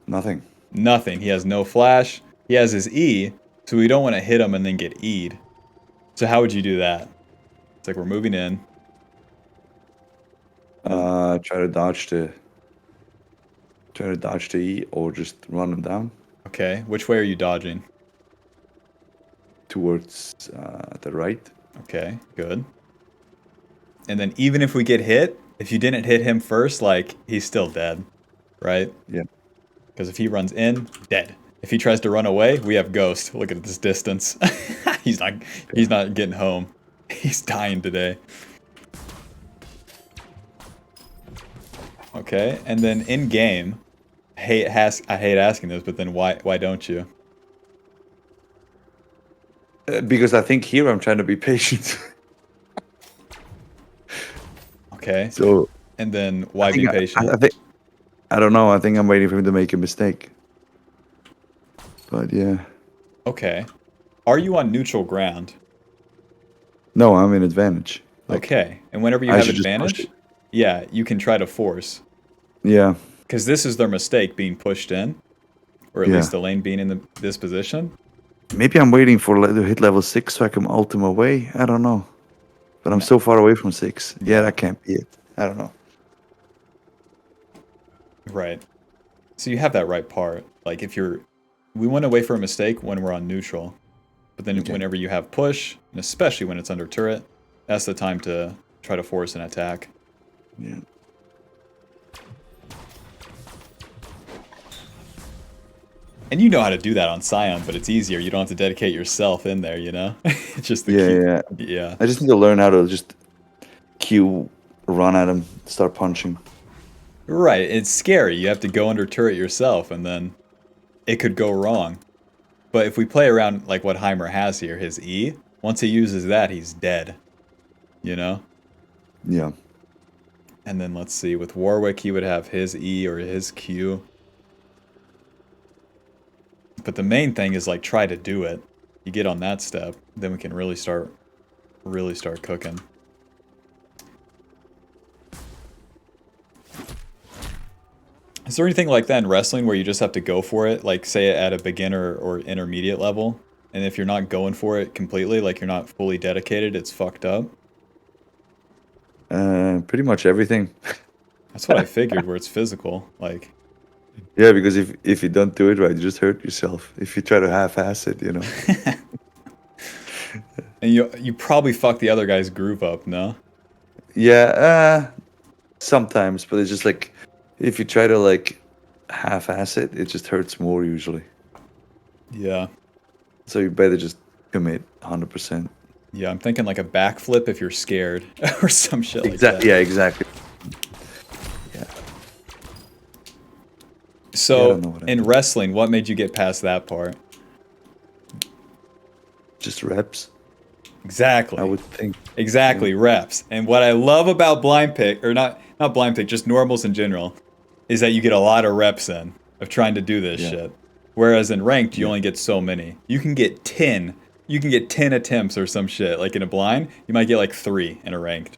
Nothing. Nothing. He has no flash. He has his E, so we don't want to hit him and then get E'd. So how would you do that? It's like we're moving in. Try to dodge the E or just run him down Okay, which way are you dodging? towards the right. Okay, good. And then even if we get hit, if you didn't hit him first, like, he's still dead, right? Yeah. Because if he runs in, dead. If he tries to run away, we have Ghost. Look at this distance. He's not getting home. He's dying today. Okay, and then in game, I hate asking this, but then why don't you? Because I think here I'm trying to be patient. Okay. So And then why be patient? I don't know. I think I'm waiting for him to make a mistake. But yeah. Okay. Are you on neutral ground? No, I'm in advantage. Like, Okay. And whenever you I have should just push advantage, it. yeah, you can try to force. Yeah. Because this is their mistake, being pushed in. Or at Yeah. least the lane being in this position. Maybe I'm waiting for to hit level 6 so I can ult him away. I don't know. But I'm so far away from 6. Yeah, that can't be it. I don't know. Right. So you have that right part. Like, we want to wait for a mistake when we're on neutral. But then Okay. whenever you have push, and especially when it's under turret, that's the time to try to force an attack. Yeah. And you know how to do that on Scion, but it's easier. You don't have to dedicate yourself in there, you know? It's just the key. Yeah. I just need to learn how to just Q, run at him, start punching. Right. It's scary. You have to go under turret yourself, and then it could go wrong. But if we play around like what Heimer has here, his E, once he uses that, he's dead. You know? Yeah. And then let's see, with Warwick, he would have his E or his Q. But the main thing is like try to do it. You get on that step, then we can really start cooking. Is there anything like that in wrestling where you just have to go for it, like say at a beginner or intermediate level, and if you're not going for it completely, like you're not fully dedicated, it's fucked up? Pretty much everything. That's what I figured, where it's physical, like. Yeah, because if you don't do it right, you just hurt yourself. If you try to half-ass it, you know. And you probably fuck the other guy's groove up, no? Yeah, sometimes, but it's just like if you try to like half-ass it, it just hurts more usually. Yeah. So you better just commit 100%. Yeah, I'm thinking like a backflip if you're scared or some shit like that. Yeah, exactly. Yeah. So Yeah, I don't know what I in mean. wrestling, what made you get past that part? Just reps, Exactly. I would think. Exactly, reps. And what I love about blind pick, or not blind pick, just normals in general, is that you get a lot of reps in of trying to do this Yeah. shit. Whereas in ranked, you only get so many. You can get 10. You can get 10 attempts or some shit. Like in a blind, you might get like 3 in a ranked.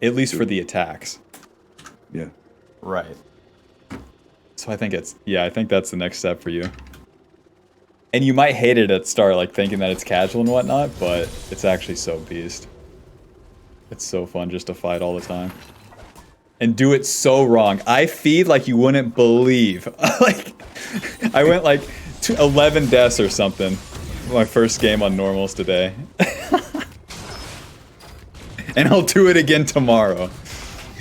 At least for the attacks. Yeah. Right. So I think I think that's the next step for you. And you might hate it at start, like thinking that it's casual and whatnot, but it's actually so beast. It's so fun just to fight all the time. And do it so wrong. I feed like you wouldn't believe. Like, I went like to 11 deaths or something. My first game on normals today. And I'll do it again tomorrow.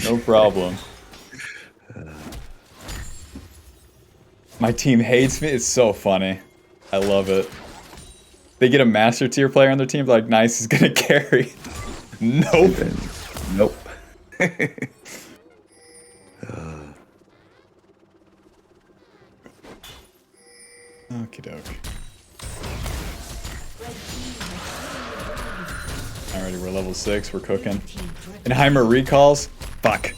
No problem. My team hates me. It's so funny. I love it. They get a master tier player on their team, like, nice, he's gonna carry. Nope. Nope. Okie doke. Alrighty, we're level 6, we're cooking. And Heimer recalls? Fuck.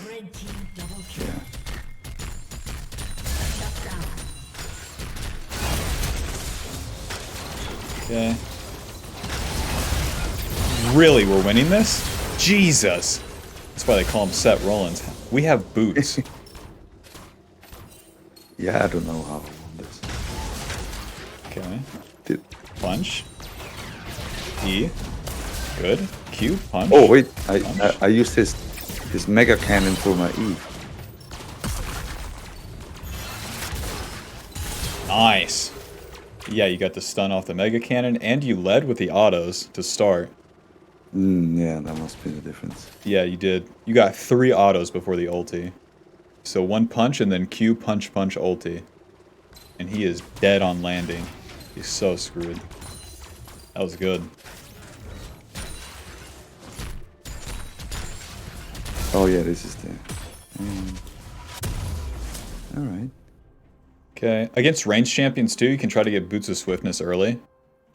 Red team double kill. Yeah. Shut down. Okay. Really, we're winning this? Jesus. That's why they call him Sett Rollins. We have boots. Yeah, I don't know how I won this. Okay. Did... Punch. E. Good. Q. Punch. Oh wait, Punch. I used his mega cannon for my E. Nice. Yeah, you got the stun off the mega cannon, and you led with the autos to start. Yeah, that must be the difference. Yeah, you did. You got 3 autos before the ulti. So 1 punch and then Q punch punch ulti. And he is dead on landing. He's so screwed. That was good. Oh yeah, this is the... Alright. Okay. Against ranged champions too, you can try to get Boots of Swiftness early.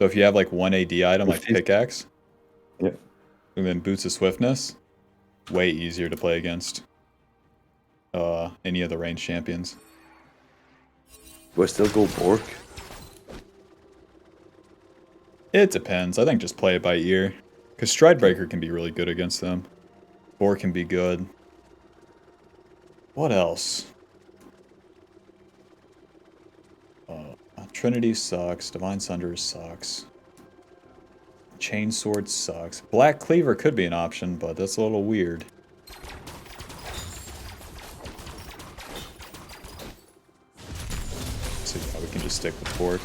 So if you have like 1 AD item like Pickaxe, Yep. and then Boots of Swiftness, way easier to play against any of the ranged champions. Do I still go Bork? It depends. I think just play it by ear. Because Stridebreaker can be really good against them. Or can be good. What else? Trinity sucks. Divine Sunder sucks. Chainsword sucks. Black Cleaver could be an option, but that's a little weird. So yeah, we can just stick with Bork.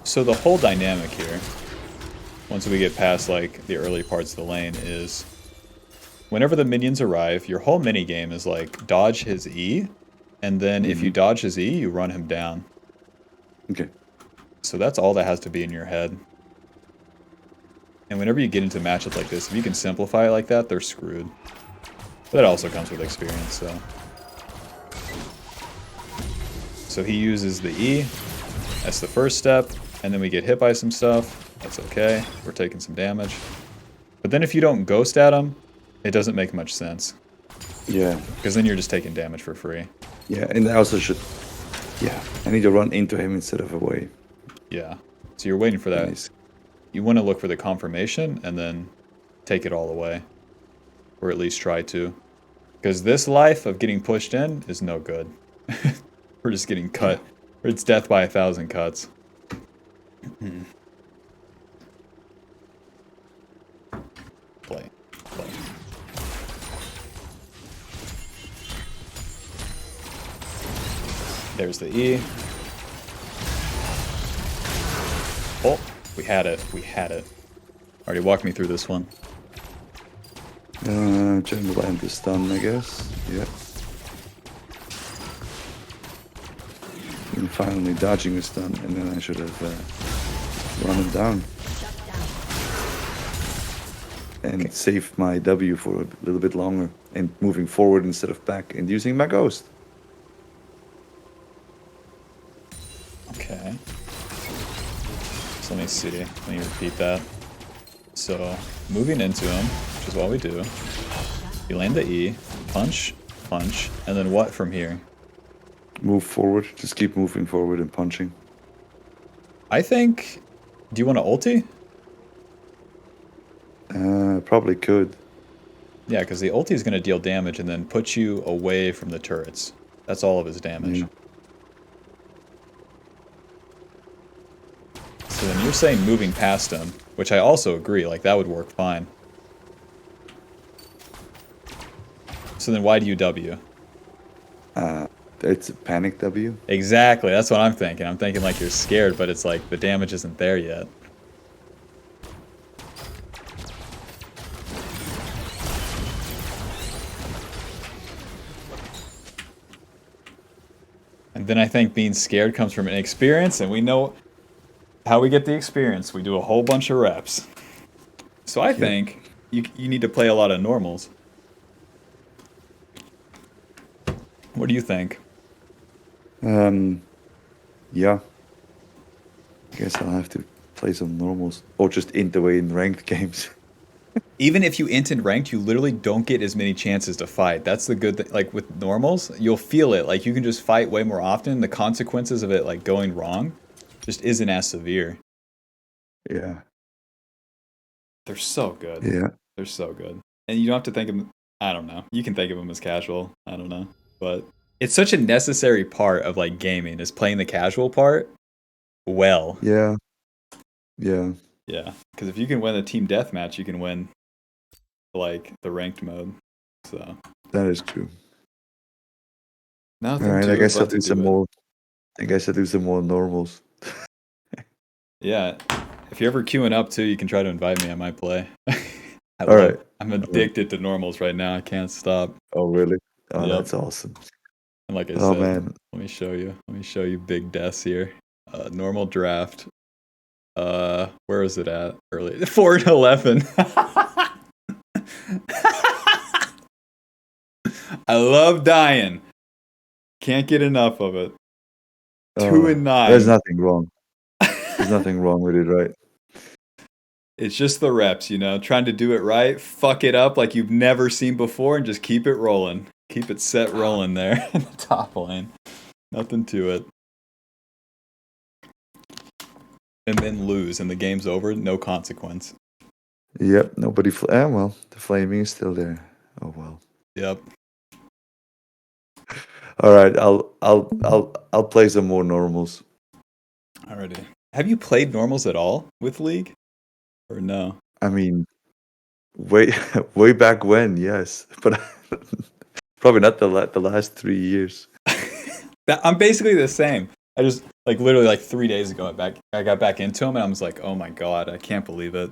So the whole dynamic here, once we get past like the early parts of the lane, is whenever the minions arrive, your whole minigame is like dodge his E, and then if you dodge his E, you run him down. Okay. So that's all that has to be in your head. And whenever you get into matchups like this, if you can simplify it like that, they're screwed. But that also comes with experience, so. So he uses the E. That's the first step. And then we get hit by some stuff. That's okay. We're taking some damage. But then if you don't ghost at him, it doesn't make much sense. Yeah. Because then you're just taking damage for free. Yeah, and I also should... Yeah, I need to run into him instead of away. Yeah. So you're waiting for that. Nice. You want to look for the confirmation and then take it all away. Or at least try to. Because this life of getting pushed in is no good. We're just getting cut. It's death by 1,000 cuts. Play. Play. There's the E. Oh, we had it. We had it. Already walked me through this one. Trying to land the stun, I guess. Yeah. And finally dodging the stun, and then I should have run him down. And saved my W for a little bit longer, and moving forward instead of back, and using my ghost. Okay. So let me see. Let me repeat that. So, moving into him, which is what we do. You land the E, punch, punch, and then what from here? Move forward. Just keep moving forward and punching. I think... Do you want to ulti? Probably could. Yeah, because the ulti is going to deal damage and then put you away from the turrets. That's all of his damage. Yeah. So then you're saying moving past him, which I also agree, like that would work fine. So then why do you W? It's a panic W. Exactly, that's what I'm thinking. I'm thinking like you're scared, but it's like the damage isn't there yet. And then I think being scared comes from inexperience, and we know how we get the experience. We do a whole bunch of reps. So I think you need to play a lot of normals. What do you think? Yeah. I guess I'll have to play some normals or just int away in ranked games. Even if you int and ranked, you literally don't get as many chances to fight. That's the good thing. Like with normals, you'll feel it. Like you can just fight way more often. The consequences of it, like going wrong, just isn't as severe. Yeah. They're so good. Yeah. They're so good. And you don't have to think of them, I don't know. You can think of them as casual. I don't know. But it's such a necessary part of like gaming is playing the casual part well. Yeah. Yeah. Yeah. Because if you can win a team deathmatch, you can win like the ranked mode. So That is true. nothing All right, to I it guess I'll but to do some it. more. I guess I'll do some more normals. Yeah. If you're ever queuing up too, you can try to invite me. I might play. All right. I'm addicted to normals right now. I can't stop. Oh, really? Oh, Yep. that's awesome. And like I Oh, said, man. let me show you. Let me show you big deaths here. Normal draft. Where is it at? Early 4 and 11. I love dying. Can't get enough of it. 2 and 9. There's nothing wrong. There's nothing wrong with it, right? It's just the reps, trying to do it right, fuck it up like you've never seen before, and just keep it rolling. Keep it set rolling there in the top lane. Nothing to it. And then lose, and the game's over. No consequence. Yep. Nobody. Well, the flaming is still there. Oh well. Yep. All right. I'll play some more normals. Alrighty. Have you played normals at all with League, or no? I mean, way back when, yes, but probably not the last 3 years. I'm basically the same. I just literally 3 days ago I got back into them and I was like, oh my god, I can't believe it.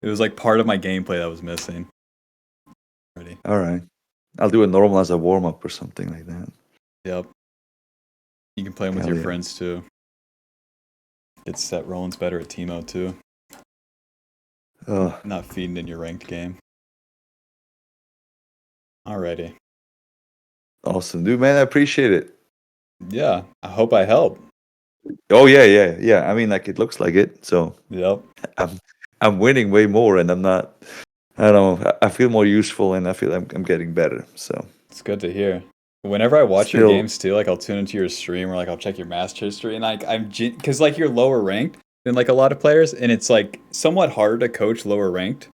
It was like part of my gameplay that was missing. Ready? All right. I'll do a normal as a warm up or something like that. Yep. You can play them with Hell your yeah. friends too. It's Sett Rollins better at Teemo too. Oh, Not feeding in your ranked game. Alrighty. awesome, dude, man. I appreciate it. Yeah. I hope I help. Oh yeah. I mean, like it looks like it. So Yep. I'm winning way more, and I'm not. I don't know. I feel more useful, and I feel I'm getting better. So It's good to hear. Whenever I watch your Still- games too, I'll tune into your stream or I'll check your match history, and because you're lower ranked than a lot of players, and it's somewhat harder to coach lower ranked.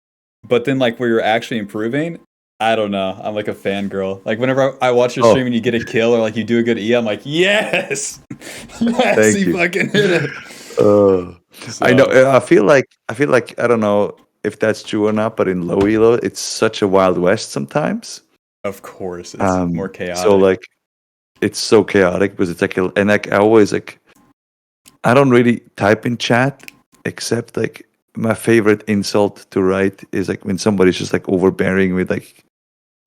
But then where you're actually improving, I don't know. I'm like a fangirl. Whenever I watch your Oh. stream and you get a kill or you do a good E, I'm like, yes, yes, Thank you you. fucking hit it. I know. So, I feel like I don't know if that's true or not, but in low elo, it's such a wild west sometimes. of course, it's more chaotic. So it's so chaotic because it's and I always I don't really type in chat except my favorite insult to write is when somebody's just overbearing with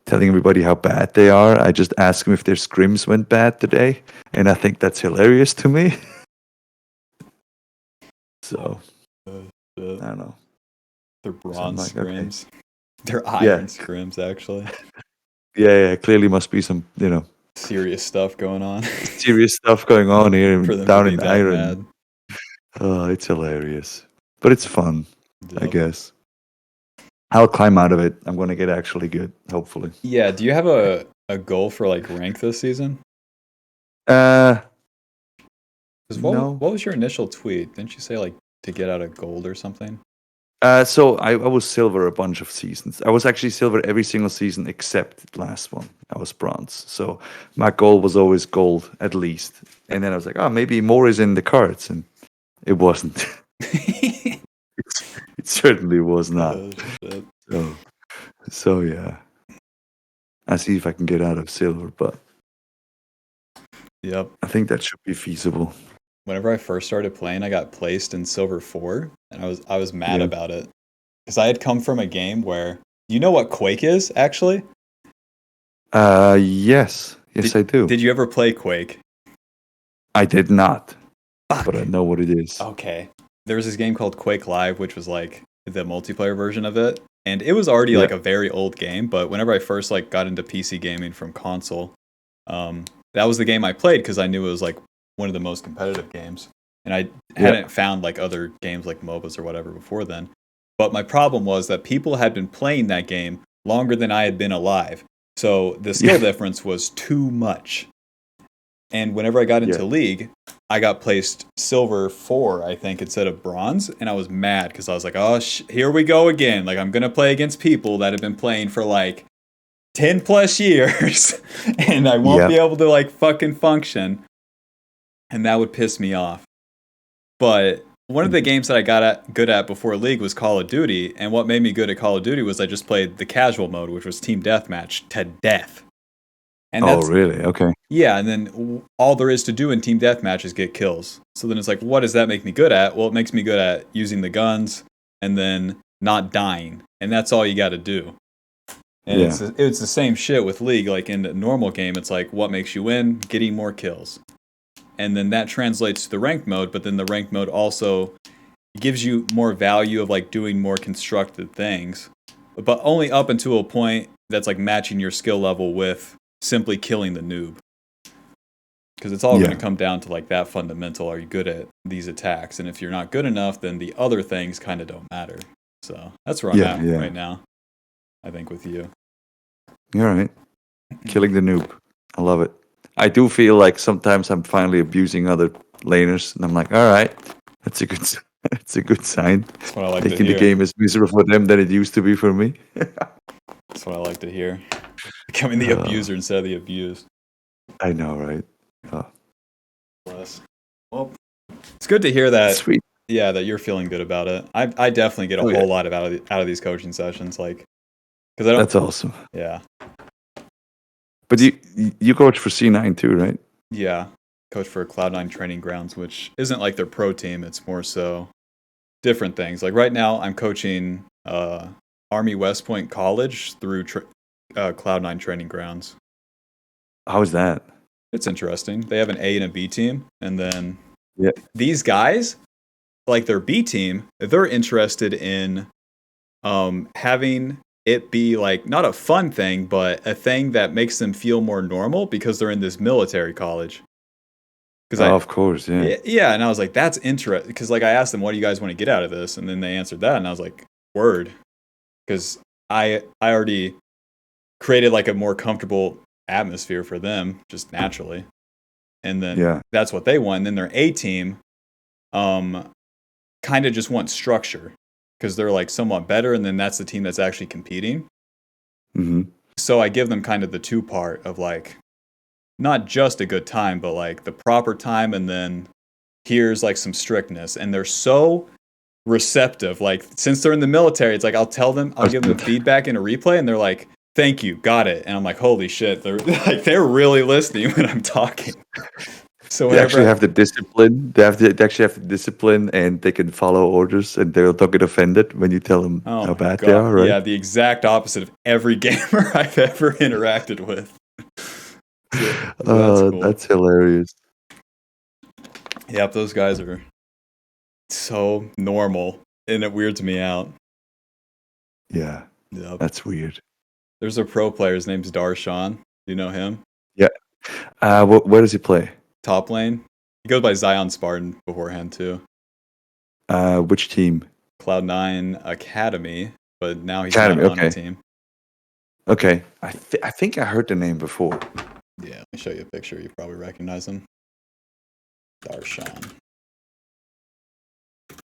telling everybody how bad they are. I just ask them if their scrims went bad today, and I think that's hilarious to me. So I don't know. They're bronze like, okay. scrims. They're iron scrims, actually. Yeah. Clearly, must be some Serious stuff going on. serious stuff going on here For them down to be in that Iron. mad. Oh, it's hilarious, but it's fun. I Yep. guess I'll climb out of it. I'm gonna get actually good, hopefully. Yeah, do you have a goal for rank this season? Uh, 'Cause no. what was your initial tweet? Didn't you say to get out of gold or something? So I was silver a bunch of seasons. I was actually silver every single season except the last one. I was bronze. So my goal was always gold at least. And then I was like, oh, maybe more is in the cards, and it wasn't. It certainly was not. Shit. So yeah. I see if I can get out of silver, but Yep. I think that should be feasible. Whenever I first started playing, I got placed in silver 4, and I was mad Yeah. about it. Because I had come from a game where you know what Quake is, actually? Yes, I do. Did you ever play Quake? I did not, Fuck. but I know what it is. Okay. There was this game called Quake Live, which was like the multiplayer version of it. And it was already Yeah. like a very old game, but whenever I first like got into PC gaming from console, that was the game I played because I knew it was like one of the most competitive games. And I hadn't found like other games like MOBAs or whatever before then. But my problem was that people had been playing that game longer than I had been alive. So the skill difference was too much. And whenever I got into League, I got placed silver 4, I think, instead of bronze. And I was mad because I was like, oh, here we go again. Like, I'm going to play against people that have been playing for like 10 plus years. And I won't be able to like fucking function. And that would piss me off. But one of the games that I got good at before League was Call of Duty. And what made me good at Call of Duty was I just played the casual mode, which was Team Deathmatch, to death. And really? Okay. Yeah, and then all there is to do in Team Deathmatch is get kills. So then it's like, what does that make me good at? Well, it makes me good at using the guns and then not dying. And that's all you got to do. And it's the same shit with League. Like in a normal game, it's like, what makes you win? Getting more kills. And then that translates to the ranked mode, but then the ranked mode also gives you more value of like doing more constructed things, but only up until a point that's like matching your skill level with simply killing the noob. Because it's all going to come down to like that fundamental. Are you good at these attacks? And if you're not good enough, then the other things kind of don't matter. So that's where I'm at right now, I think, with you. You're right. Killing the noob. I love it. I do feel like sometimes I'm finally abusing other laners, and I'm like, all right, that's a good sign. That's what I like to Making hear. the game is miserable for them than it used to be for me. That's what I like to hear. Becoming the abuser instead of the abused. I know, right? Bless. Well, it's good to hear that. Sweet. Yeah, that you're feeling good about it. I definitely get a whole lot out of these coaching sessions, like, because I don't. That's awesome. Yeah. But you coach for C9 too, right? Yeah, coach for Cloud9 Training Grounds, which isn't like their pro team. It's more so different things. Like right now, I'm coaching Army West Point College through Cloud9 Training Grounds. How's that? It's interesting. They have an A and a B team, and then these guys, like their B team, they're interested in having it be like not a fun thing, but a thing that makes them feel more normal because they're in this military college. Of course, yeah. Yeah, and I was like, that's interesting. Because like I asked them, what do you guys want to get out of this? And then they answered that, and I was like, word. Because I already created like a more comfortable atmosphere for them, just naturally. And then that's what they want. And then their A team kind of just wants structure. Because they're like somewhat better, and then that's the team that's actually competing. Mm-hmm. So I give them kind of the two part of like, not just a good time, but like the proper time, and then here's like some strictness. And they're so receptive. Like since they're in the military, it's like I'll give them feedback in a replay, and they're like, "Thank you, got it." And I'm like, "Holy shit!" They're really listening when I'm talking. So they actually have the discipline. They actually have the discipline, and they can follow orders, and they don't get offended when you tell them how bad they are. Right? Yeah, the exact opposite of every gamer I've ever interacted with. So, that's hilarious. Yep, those guys are so normal, and it weirds me out. Yeah, that's weird. There's a pro player. His name's Darshan. Do you know him? Yeah. Where does he play? Top lane. He goes by Zion Spartan beforehand too. Which team? Cloud9 Academy, but now he's not on the team. Okay, I think I heard the name before. Yeah, let me show you a picture. You probably recognize him. Darshan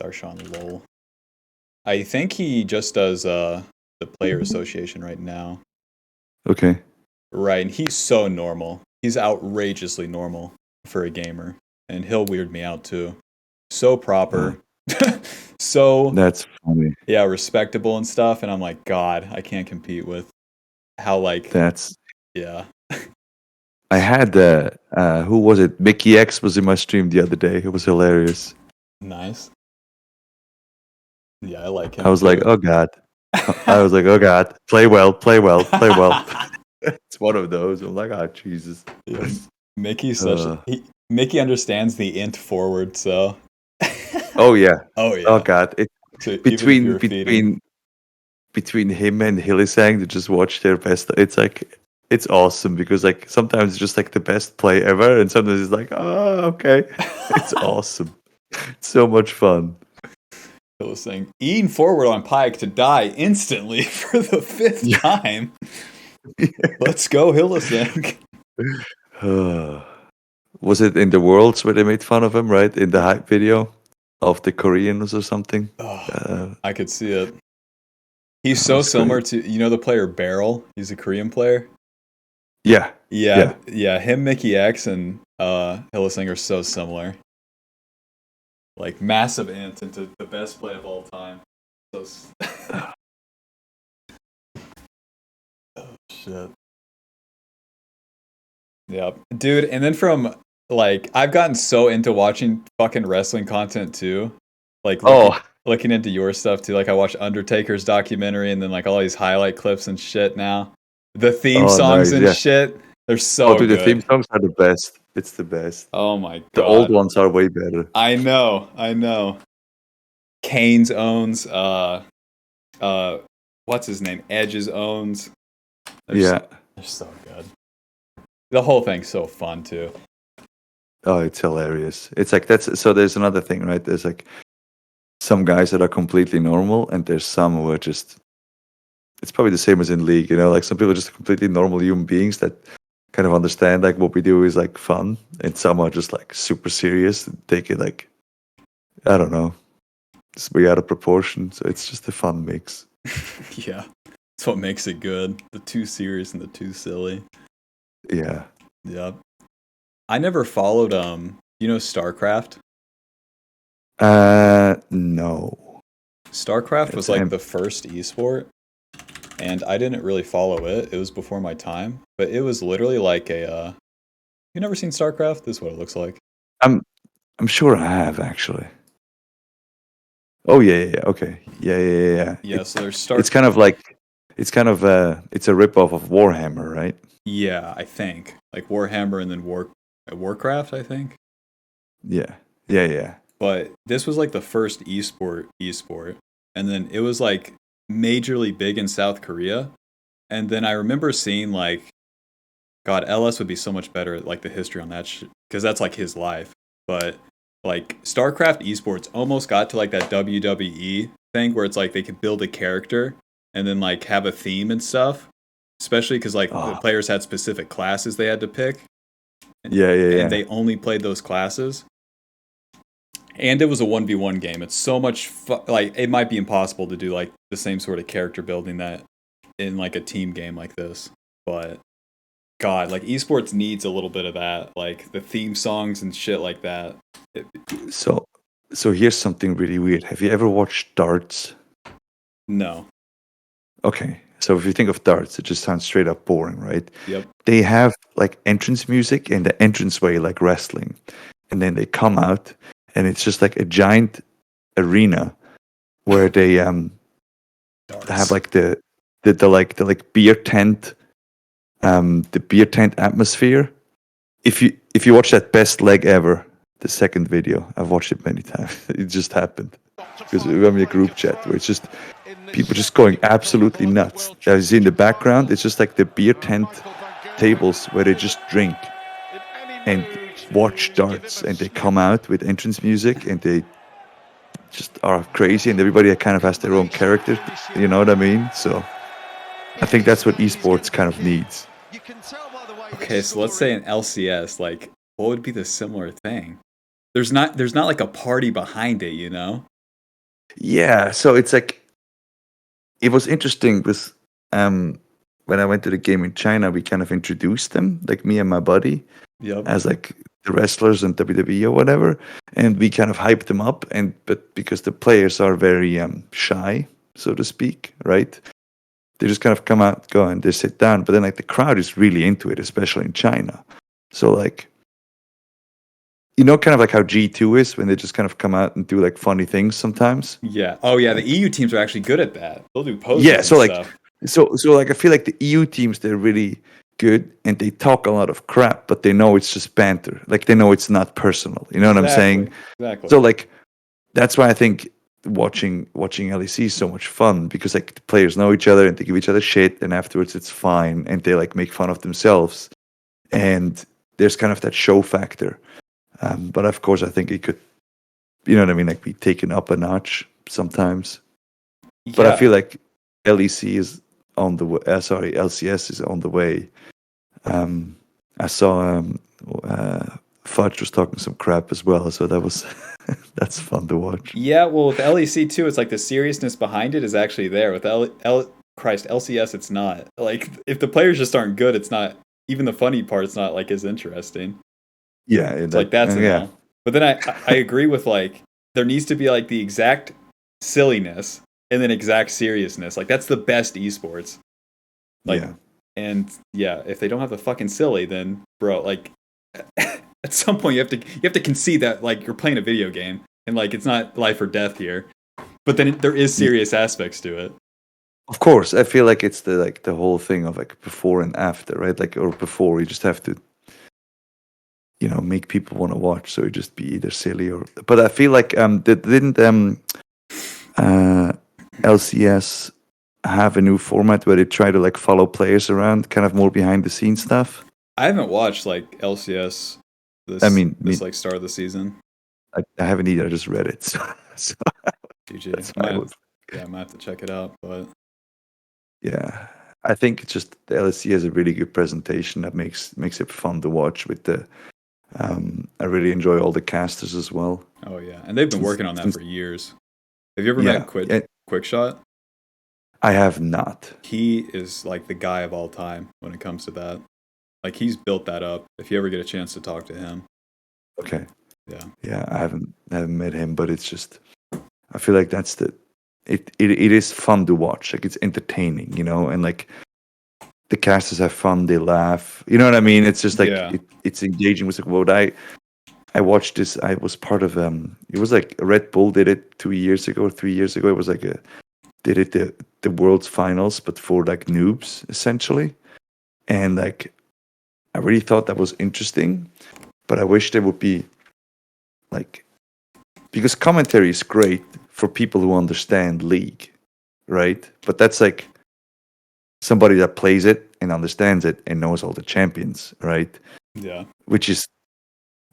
Lowell. I think he just does the player association right now. Okay. Right, and he's so normal. He's outrageously normal for a gamer, and he'll weird me out too. So proper. So that's funny. Yeah, respectable and stuff, and I'm like, God, I can't compete with how like that's yeah. I had who was it? Mickey X was in my stream the other day. It was hilarious. Nice. Yeah, I like him. I was like, oh God. I was like, oh God, play well. It's one of those. I'm like, oh Jesus. Yeah. Mickey's such Mickey understands the int forward, so. Oh yeah. Oh yeah. Oh god. So even if Between you're feeding, between him and Hillisang to just watch their best, it's like it's awesome because like sometimes it's just like the best play ever, and sometimes it's like, oh okay, it's awesome. It's so much fun. Phil was saying, eating forward on Pike to die instantly for the fifth Yeah. time. Let's go, Hillisang. Was it in the Worlds where they made fun of him, right? In the hype video of the Koreans or something? Oh, I could see it. He's so that's similar great. to, the player Beryl? He's a Korean player. Yeah. Yeah. Him, Mickey X, and Hillisang are so similar. Like massive int into the best play of all time. So oh shit. Yeah, dude. And then from like, I've gotten so into watching fucking wrestling content too. Like looking into your stuff too. Like I watched Undertaker's documentary and then like all these highlight clips and shit now. The theme songs nice, and yeah. shit, they're so Oh, dude, good. the theme songs are the best. It's the best. Oh my god. The old ones are way better. I know. Kane's owns what's his name? Edge's owns. They're so good. The whole thing's so fun too. Oh, it's hilarious. It's like so there's another thing, right? There's like some guys that are completely normal and there's some who are just it's probably the same as in League, like some people are just completely normal human beings that kind of understand like what we do is like fun, and some are just like super serious and take it like I don't know, it's way out of proportion. So it's just a fun mix. Yeah. That's what makes it good. The too serious and the too silly. Yeah. Yep. I never followed StarCraft? No. StarCraft was like the first esport, and I didn't really follow it. It was before my time, but it was literally like a you never seen StarCraft? This is what it looks like. I'm sure I have actually. Oh yeah. Okay. Yeah. Yeah, so there's It's kind of like it's a ripoff of Warhammer, right? Yeah, I think. Like Warhammer and then Warcraft, I think. Yeah. But this was like the first esport, and then it was like majorly big in South Korea. And then I remember seeing like, God, LS would be so much better at like the history on that shit, because that's like his life. But like StarCraft esports almost got to like that WWE thing where it's like they could build a character and then like have a theme and stuff. Especially because like the players had specific classes they had to pick. And they only played those classes. And it was a 1v1 game. It's so much like it might be impossible to do like the same sort of character building that in like a team game like this. But God, like esports needs a little bit of that, like the theme songs and shit like that. So here's something really weird. Have you ever watched darts? No. Okay. So if you think of darts, it just sounds straight up boring, right? Yep. They have like entrance music and the entranceway like wrestling. And then they come out and it's just like a giant arena where they have like the beer tent the beer tent atmosphere. If you watch that best leg ever, the second video, I've watched it many times. It just happened because we have a group chat where it's just people just going absolutely nuts. As in the background, it's just like the beer tent tables where they just drink and watch darts, and they come out with entrance music and they just are crazy, and everybody kind of has their own character. You know what I mean? So I think that's what esports kind of needs. Okay, so let's say in LCS, like what would be the similar thing? There's not like a party behind it, you know? Yeah, so it's like it was interesting because when I went to the game in China, we kind of introduced them, like me and my buddy, as like the wrestlers and WWE or whatever, and we kind of hyped them up. But because the players are very shy, so to speak, right? They just kind of go and they sit down. But then like the crowd is really into it, especially in China. So like, kind of like how G2 is when they just kind of come out and do like funny things sometimes. Yeah. Oh yeah, the EU teams are actually good at that. They'll do poses. Yeah. So and like, stuff. so like I feel like the EU teams, they're really good, and they talk a lot of crap, but they know it's just banter. Like they know it's not personal. You know what I'm saying? Exactly. So like that's why I think watching LEC is so much fun, because like the players know each other and they give each other shit, and afterwards it's fine, and they like make fun of themselves, and there's kind of that show factor. But of course, I think it could, you know what I mean, like be taken up a notch sometimes. But I feel like LEC is on the way. Sorry, LCS is on the way. I saw Fudge was talking some crap as well, so that was that's fun to watch. Yeah, well, with LEC too, it's like the seriousness behind it is actually there. With LCS, it's not. Like, if the players just aren't good, it's not. Even the funny part, it's not like as interesting. Yeah, It's like that's yeah. But then I agree with like there needs to be like the exact silliness and then exact seriousness. Like that's the best esports. Like, yeah. and yeah, if they don't have the fucking silly, then bro, like at some point you have to concede that like you're playing a video game and like it's not life or death here. But then there is serious aspects to it. Of course, I feel like it's the whole thing of like before and after, right? Like or before, you just have to, you know, make people want to watch. So you just be either silly or. But I feel like didn't LCS have a new format where they try to like follow players around, kind of more behind the scenes stuff? I haven't watched like LCS this like start of the season. I haven't either. I just read it. So GG. I might have to check it out. But yeah, I think it's just the LSC has a really good presentation that makes it fun to watch. With the, I really enjoy all the casters as well. Oh yeah, and they've been working on that for years. Have you ever met Quickshot? I have not. He is like the guy of all time when it comes to that. Like he's built that up. If you ever get a chance to talk to him. Okay. Yeah. I haven't met him, but it's just I feel like that's it is fun to watch. Like it's entertaining, you know, and like the casters have fun, they laugh. You know what I mean? It's just like it's engaging with like what I watched this. I was part of it was like Red Bull did it 2 years ago, 3 years ago. It was like did it the world's finals, but for like noobs essentially. And like I really thought that was interesting, but I wish there would be like, because commentary is great for people who understand League, right? But that's like somebody that plays it and understands it and knows all the champions, right? Yeah. Which is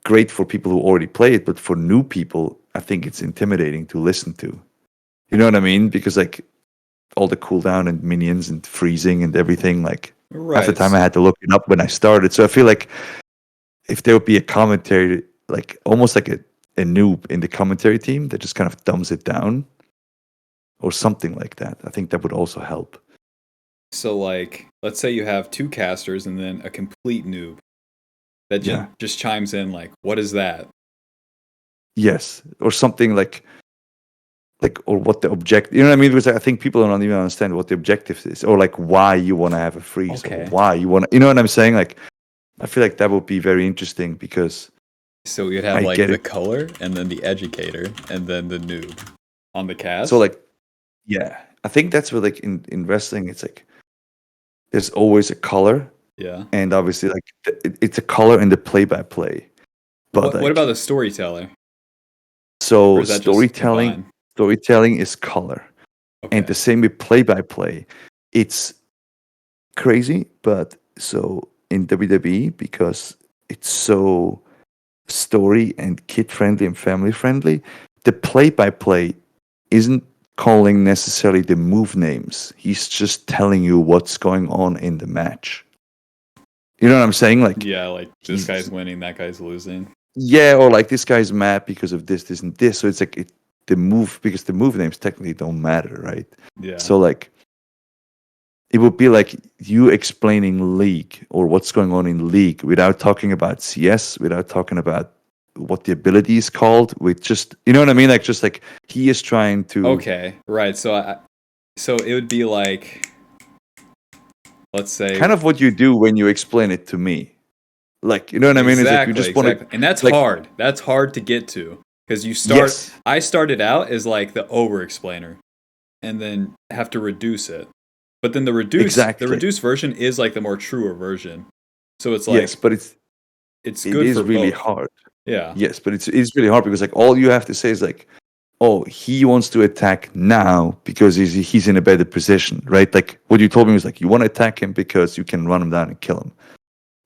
great for people who already play it, but for new people, I think it's intimidating to listen to. You know what I mean? Because like all the cooldown and minions and freezing and everything, like half the time I had to look it up when I started. So I feel like if there would be a commentary, like almost like a noob in the commentary team that just kind of dumbs it down or something like that, I think that would also help. So like, let's say you have two casters and then a complete noob that just chimes in like, what is that? Yes. Or something like, or what the objective, you know what I mean? Because I think people don't even understand what the objective is, or like why you want to have a freeze, or why you want to, you know what I'm saying? Like, I feel like that would be very interesting because. So you'd have like the color and then the educator and then the noob on the cast. So like, yeah, I think that's what like in wrestling, it's like there's always a color. Yeah. And obviously like it's a color in the play-by-play. But what about the storyteller? So storytelling is color. Okay. And the same with play-by-play. It's crazy, but so in WWE, because it's so story and kid-friendly and family-friendly, the play-by-play isn't calling necessarily the move names. He's just telling you what's going on in the match. You know what I'm saying? Like, yeah, like this guy's winning, that guy's losing. Yeah, or like this guy's mad because of this, this, and this. So it's like the move, because the move names technically don't matter, right? Yeah. So like, it would be like you explaining League or what's going on in League without talking about CS, without talking about what the ability is called, with just, you know what I mean? Like, just like he is trying to. Okay, right. So it would be like, let's say, kind of what you do when you explain it to me. Like, you know what I mean? Exactly, it's like you just want to, and that's like, hard. That's hard to get to because you start. Yes. I started out as like the over explainer, and then have to reduce it. But then the reduced Exactly. version is like the more truer version. So it's like Yes, but it's it good is for really both. hard. Yeah. Yes, but it's really hard because like all you have to say is like, oh, he wants to attack now because he's in a better position, right? Like what you told me was like you want to attack him because you can run him down and kill him.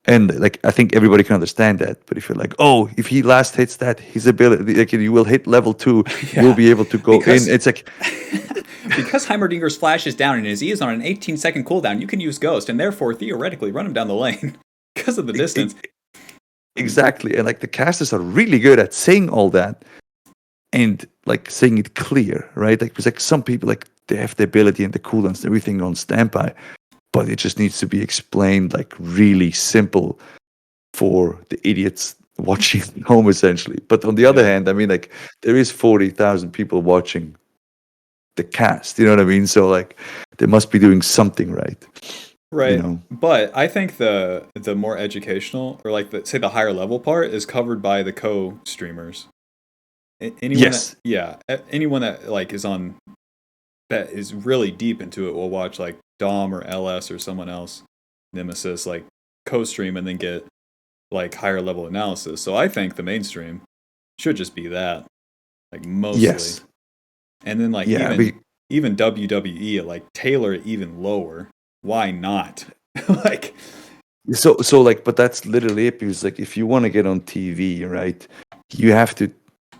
And like I think everybody can understand that. But if you're like, oh, if he last hits that, his ability, like you will hit level 2, you'll be able to go Because- in. It's like Because Heimerdinger's flash is down and his E is on an 18-second cooldown, you can use Ghost and therefore theoretically run him down the lane because of the distance. exactly. And like the casters are really good at saying all that and like saying it clear, right? Like because like some people like they have the ability and the cooldowns and everything on standby, but it just needs to be explained like really simple for the idiots watching at home essentially. But on the other hand, I mean like there is 40,000 people watching the cast, you know what I mean? So like they must be doing something right. Right. You know? But I think the more educational or like say the higher level part is covered by the co-streamers. Anyone Yes. anyone that like is on that is really deep into it will watch like Dom or LS or someone else, Nemesis, like co-stream and then get like higher level analysis. So I think the mainstream should just be that. Like mostly. Yes. And then like even WWE, like tailor it even lower. Why not? Like so like but that's literally it because like if you want to get on TV, right, you have to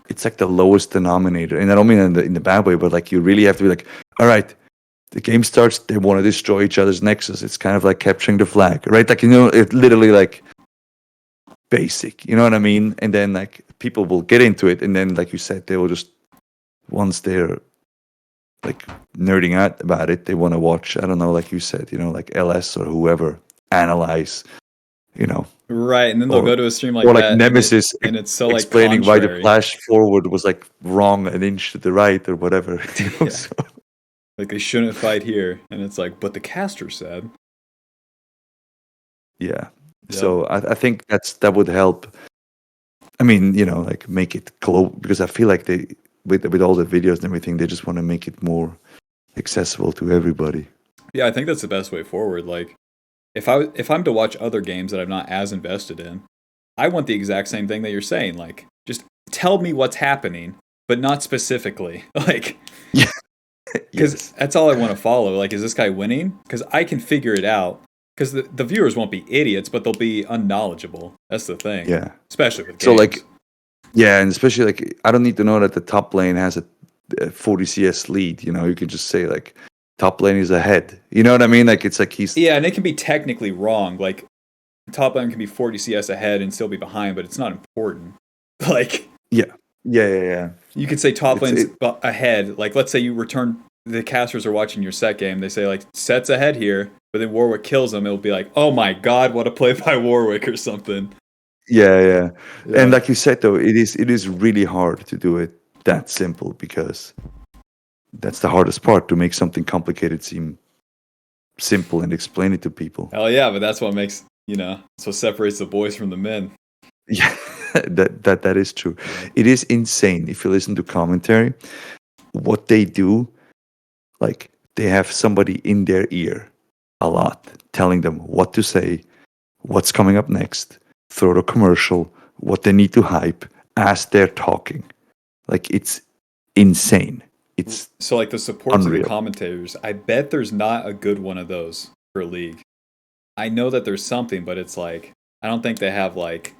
it's like the lowest denominator. And I don't mean in the bad way, but like you really have to be like, all right, the game starts, they want to destroy each other's nexus. It's kind of like capturing the flag, right? Like, you know, it literally like basic, you know what I mean? And then like people will get into it, and then like you said, they will just once they're like nerding out about it, they want to watch, I don't know, like you said, you know, like LS or whoever analyze, you know, right, and then they'll go to a stream like or like that, Nemesis and it's so like explaining why the contrary. flash forward was like wrong an inch to the right or whatever. You know? So, like they shouldn't fight here, and it's like, but the caster said. yeah. Yep. So I think that would help. I mean, you know, like make it global because I feel like they with all the videos and everything, they just want to make it more accessible to everybody. Yeah, I think that's the best way forward. Like, if I'm to watch other games that I'm not as invested in, I want the exact same thing that you're saying. Like, just tell me what's happening, but not specifically. Like, yeah, because that's all I want to follow. Like, is this guy winning? Because I can figure it out. Because the viewers won't be idiots, but they'll be unknowledgeable. That's the thing. Yeah. Especially with games. So like, yeah, and especially like I don't need to know that the top lane has a 40 CS lead. You know, you can just say like top lane is ahead. You know what I mean? Like it's like he's and it can be technically wrong. Like top lane can be 40 CS ahead and still be behind, but it's not important. Like yeah. You could say top lane's ahead. Like let's say you return. The casters are watching your Sett game. They say like Sett's ahead here, but then Warwick kills him. It'll be like, oh my god, what a play by Warwick or something. Yeah. And like you said though, it is really hard to do it that simple because that's the hardest part, to make something complicated seem simple and explain it to people. Hell yeah, but that's what makes that's what separates the boys from the men. Yeah, that is true. It is insane if you listen to commentary. What they do, like they have somebody in their ear a lot, telling them what to say, what's coming up next, throw the commercial, what they need to hype as they're talking. Like it's insane. It's so like the support to unreal. the commentators. I bet there's not a good one of those for League. I know that there's something, but it's like I don't think they have like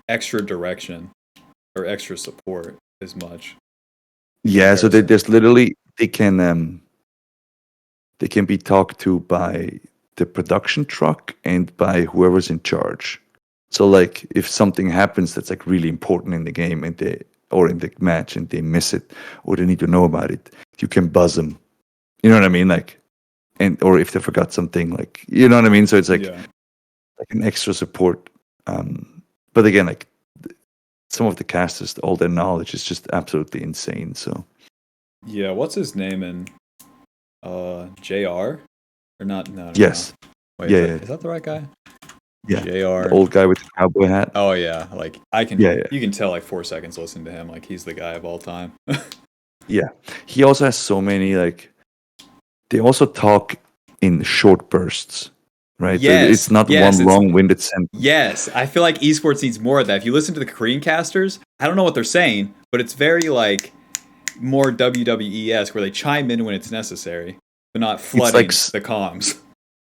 extra direction or extra support as much. Yeah, so there's literally they can be talked to by the production truck and by whoever's in charge. So like if something happens that's like really important in the game and or in the match and they miss it or they need to know about it, you can buzz them. You know what I mean? Like or if they forgot something, like you know what I mean? So it's like an extra support. But again, like some of the casters, all their knowledge is just absolutely insane. So yeah, what's his name in JR? Or not? No. Yes. Wait, is that the right guy? Yeah. JR. The old guy with the cowboy hat. Oh yeah, like I can. Yeah. You can tell like 4 seconds listening to him, like he's the guy of all time. Yeah, he also has so many like. They also talk in short bursts, right? Yes, It's not yes, one it's long-winded sentence. yes. I feel like esports needs more of that. If you listen to the Korean casters, I don't know what they're saying, but it's very like more WWE-esque where they chime in when it's necessary, but not It's flooding like the comms.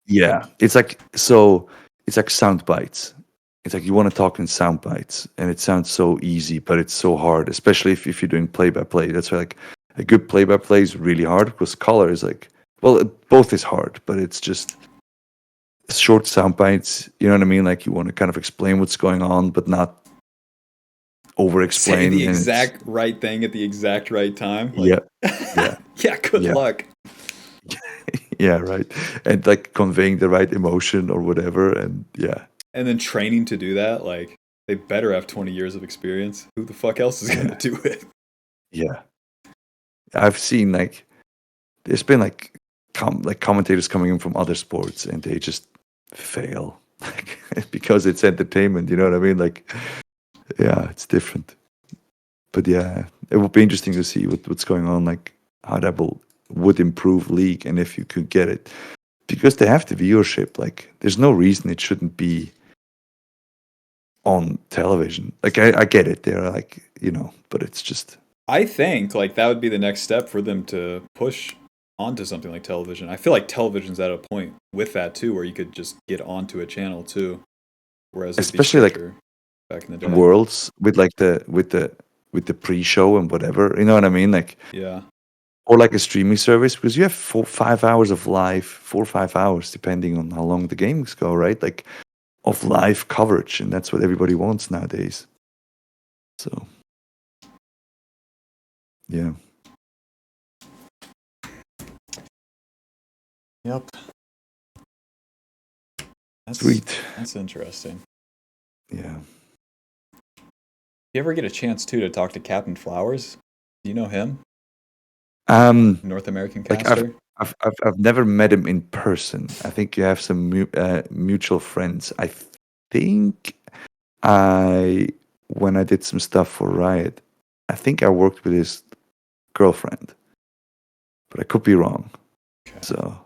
yeah, it's like so. It's like sound bites. It's like you want to talk in sound bites, and it sounds so easy, but it's so hard, especially if you're doing play-by-play. That's why like a good play-by-play is really hard because color is like well, both is hard, but it's just short sound bites. You know what I mean? Like you want to kind of explain what's going on, but not over-explain. Say the and exact right thing at the exact right time. yeah, Like, yeah, yeah. Good yeah. luck. yeah, right. And like conveying the right emotion or whatever, and yeah. And then training to do that, like they better have 20 years of experience. Who the fuck else is gonna do it? Yeah, I've seen like there's been like commentators coming in from other sports and they just fail like, because it's entertainment. You know what I mean? Like, yeah, it's different. But yeah, it would be interesting to see what's going on, like how that would improve league, and if you could get it because they have the viewership. Like, there's no reason it shouldn't be on television. Like, I get it. They're like, but it's just I think like that would be the next step for them to push onto something like television. I feel like television's at a point with that too, where you could just get onto a channel too. Whereas it'd be especially like stricter back in the day. worlds with like the pre-show and whatever. You know what I mean? Like, Yeah. or like a streaming service because you have 4 or 5 hours of live, 4 or 5 hours depending on how long the games go, right? Like of live coverage, and that's what everybody wants nowadays. So yeah. Yep. That's Sweet. That's interesting. Yeah. You ever get a chance too to talk to Captain Flowers? Do you know him? Um North American like caster? I've never met him in person. I think you have some mutual friends. I think I when I did some stuff for Riot, I think I worked with his girlfriend, but I could be wrong. Okay. So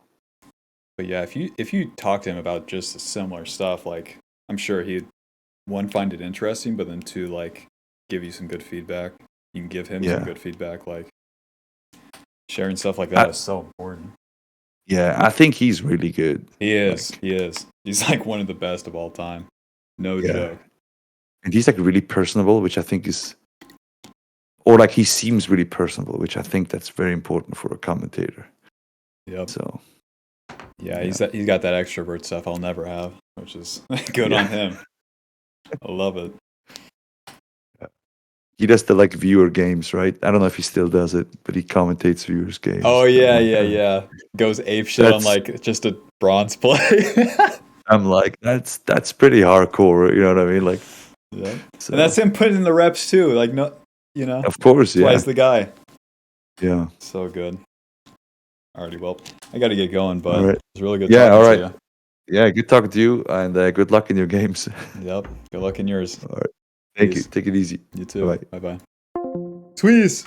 But yeah, if you talk to him about just similar stuff, like I'm sure he'd one find it interesting, but then two like give you some good feedback. You can give him some yeah, good feedback. Like sharing stuff like that is so important. yeah, I think he's really good. He is. Like, He is. He's like one of the best of all time. No yeah, joke. and he's like really personable, which I think is, or like he seems really personable, which I think that's very important for a commentator. Yep. So Yeah, he's got that extrovert stuff I'll never have, which is good on him. I love it. he does the like viewer games, right? I don't know if he still does it, but he commentates viewers games. Oh I'm yeah, like, yeah. Goes ape shit on like just a bronze play. I'm like, that's pretty hardcore. You know what I mean? Like, Yeah. so, And that's him putting in the reps too. Like no, of course, that's why yeah, he's the guy. yeah. So good. Alrighty, well, I got to get going, but All right. it was really good Yeah, talking all to right. Yeah, good talking to you, and good luck in your games. you. Yep. Good luck in yours. All right. Thank you. Peace. Take it easy. You too. Bye. Bye bye. Tweez.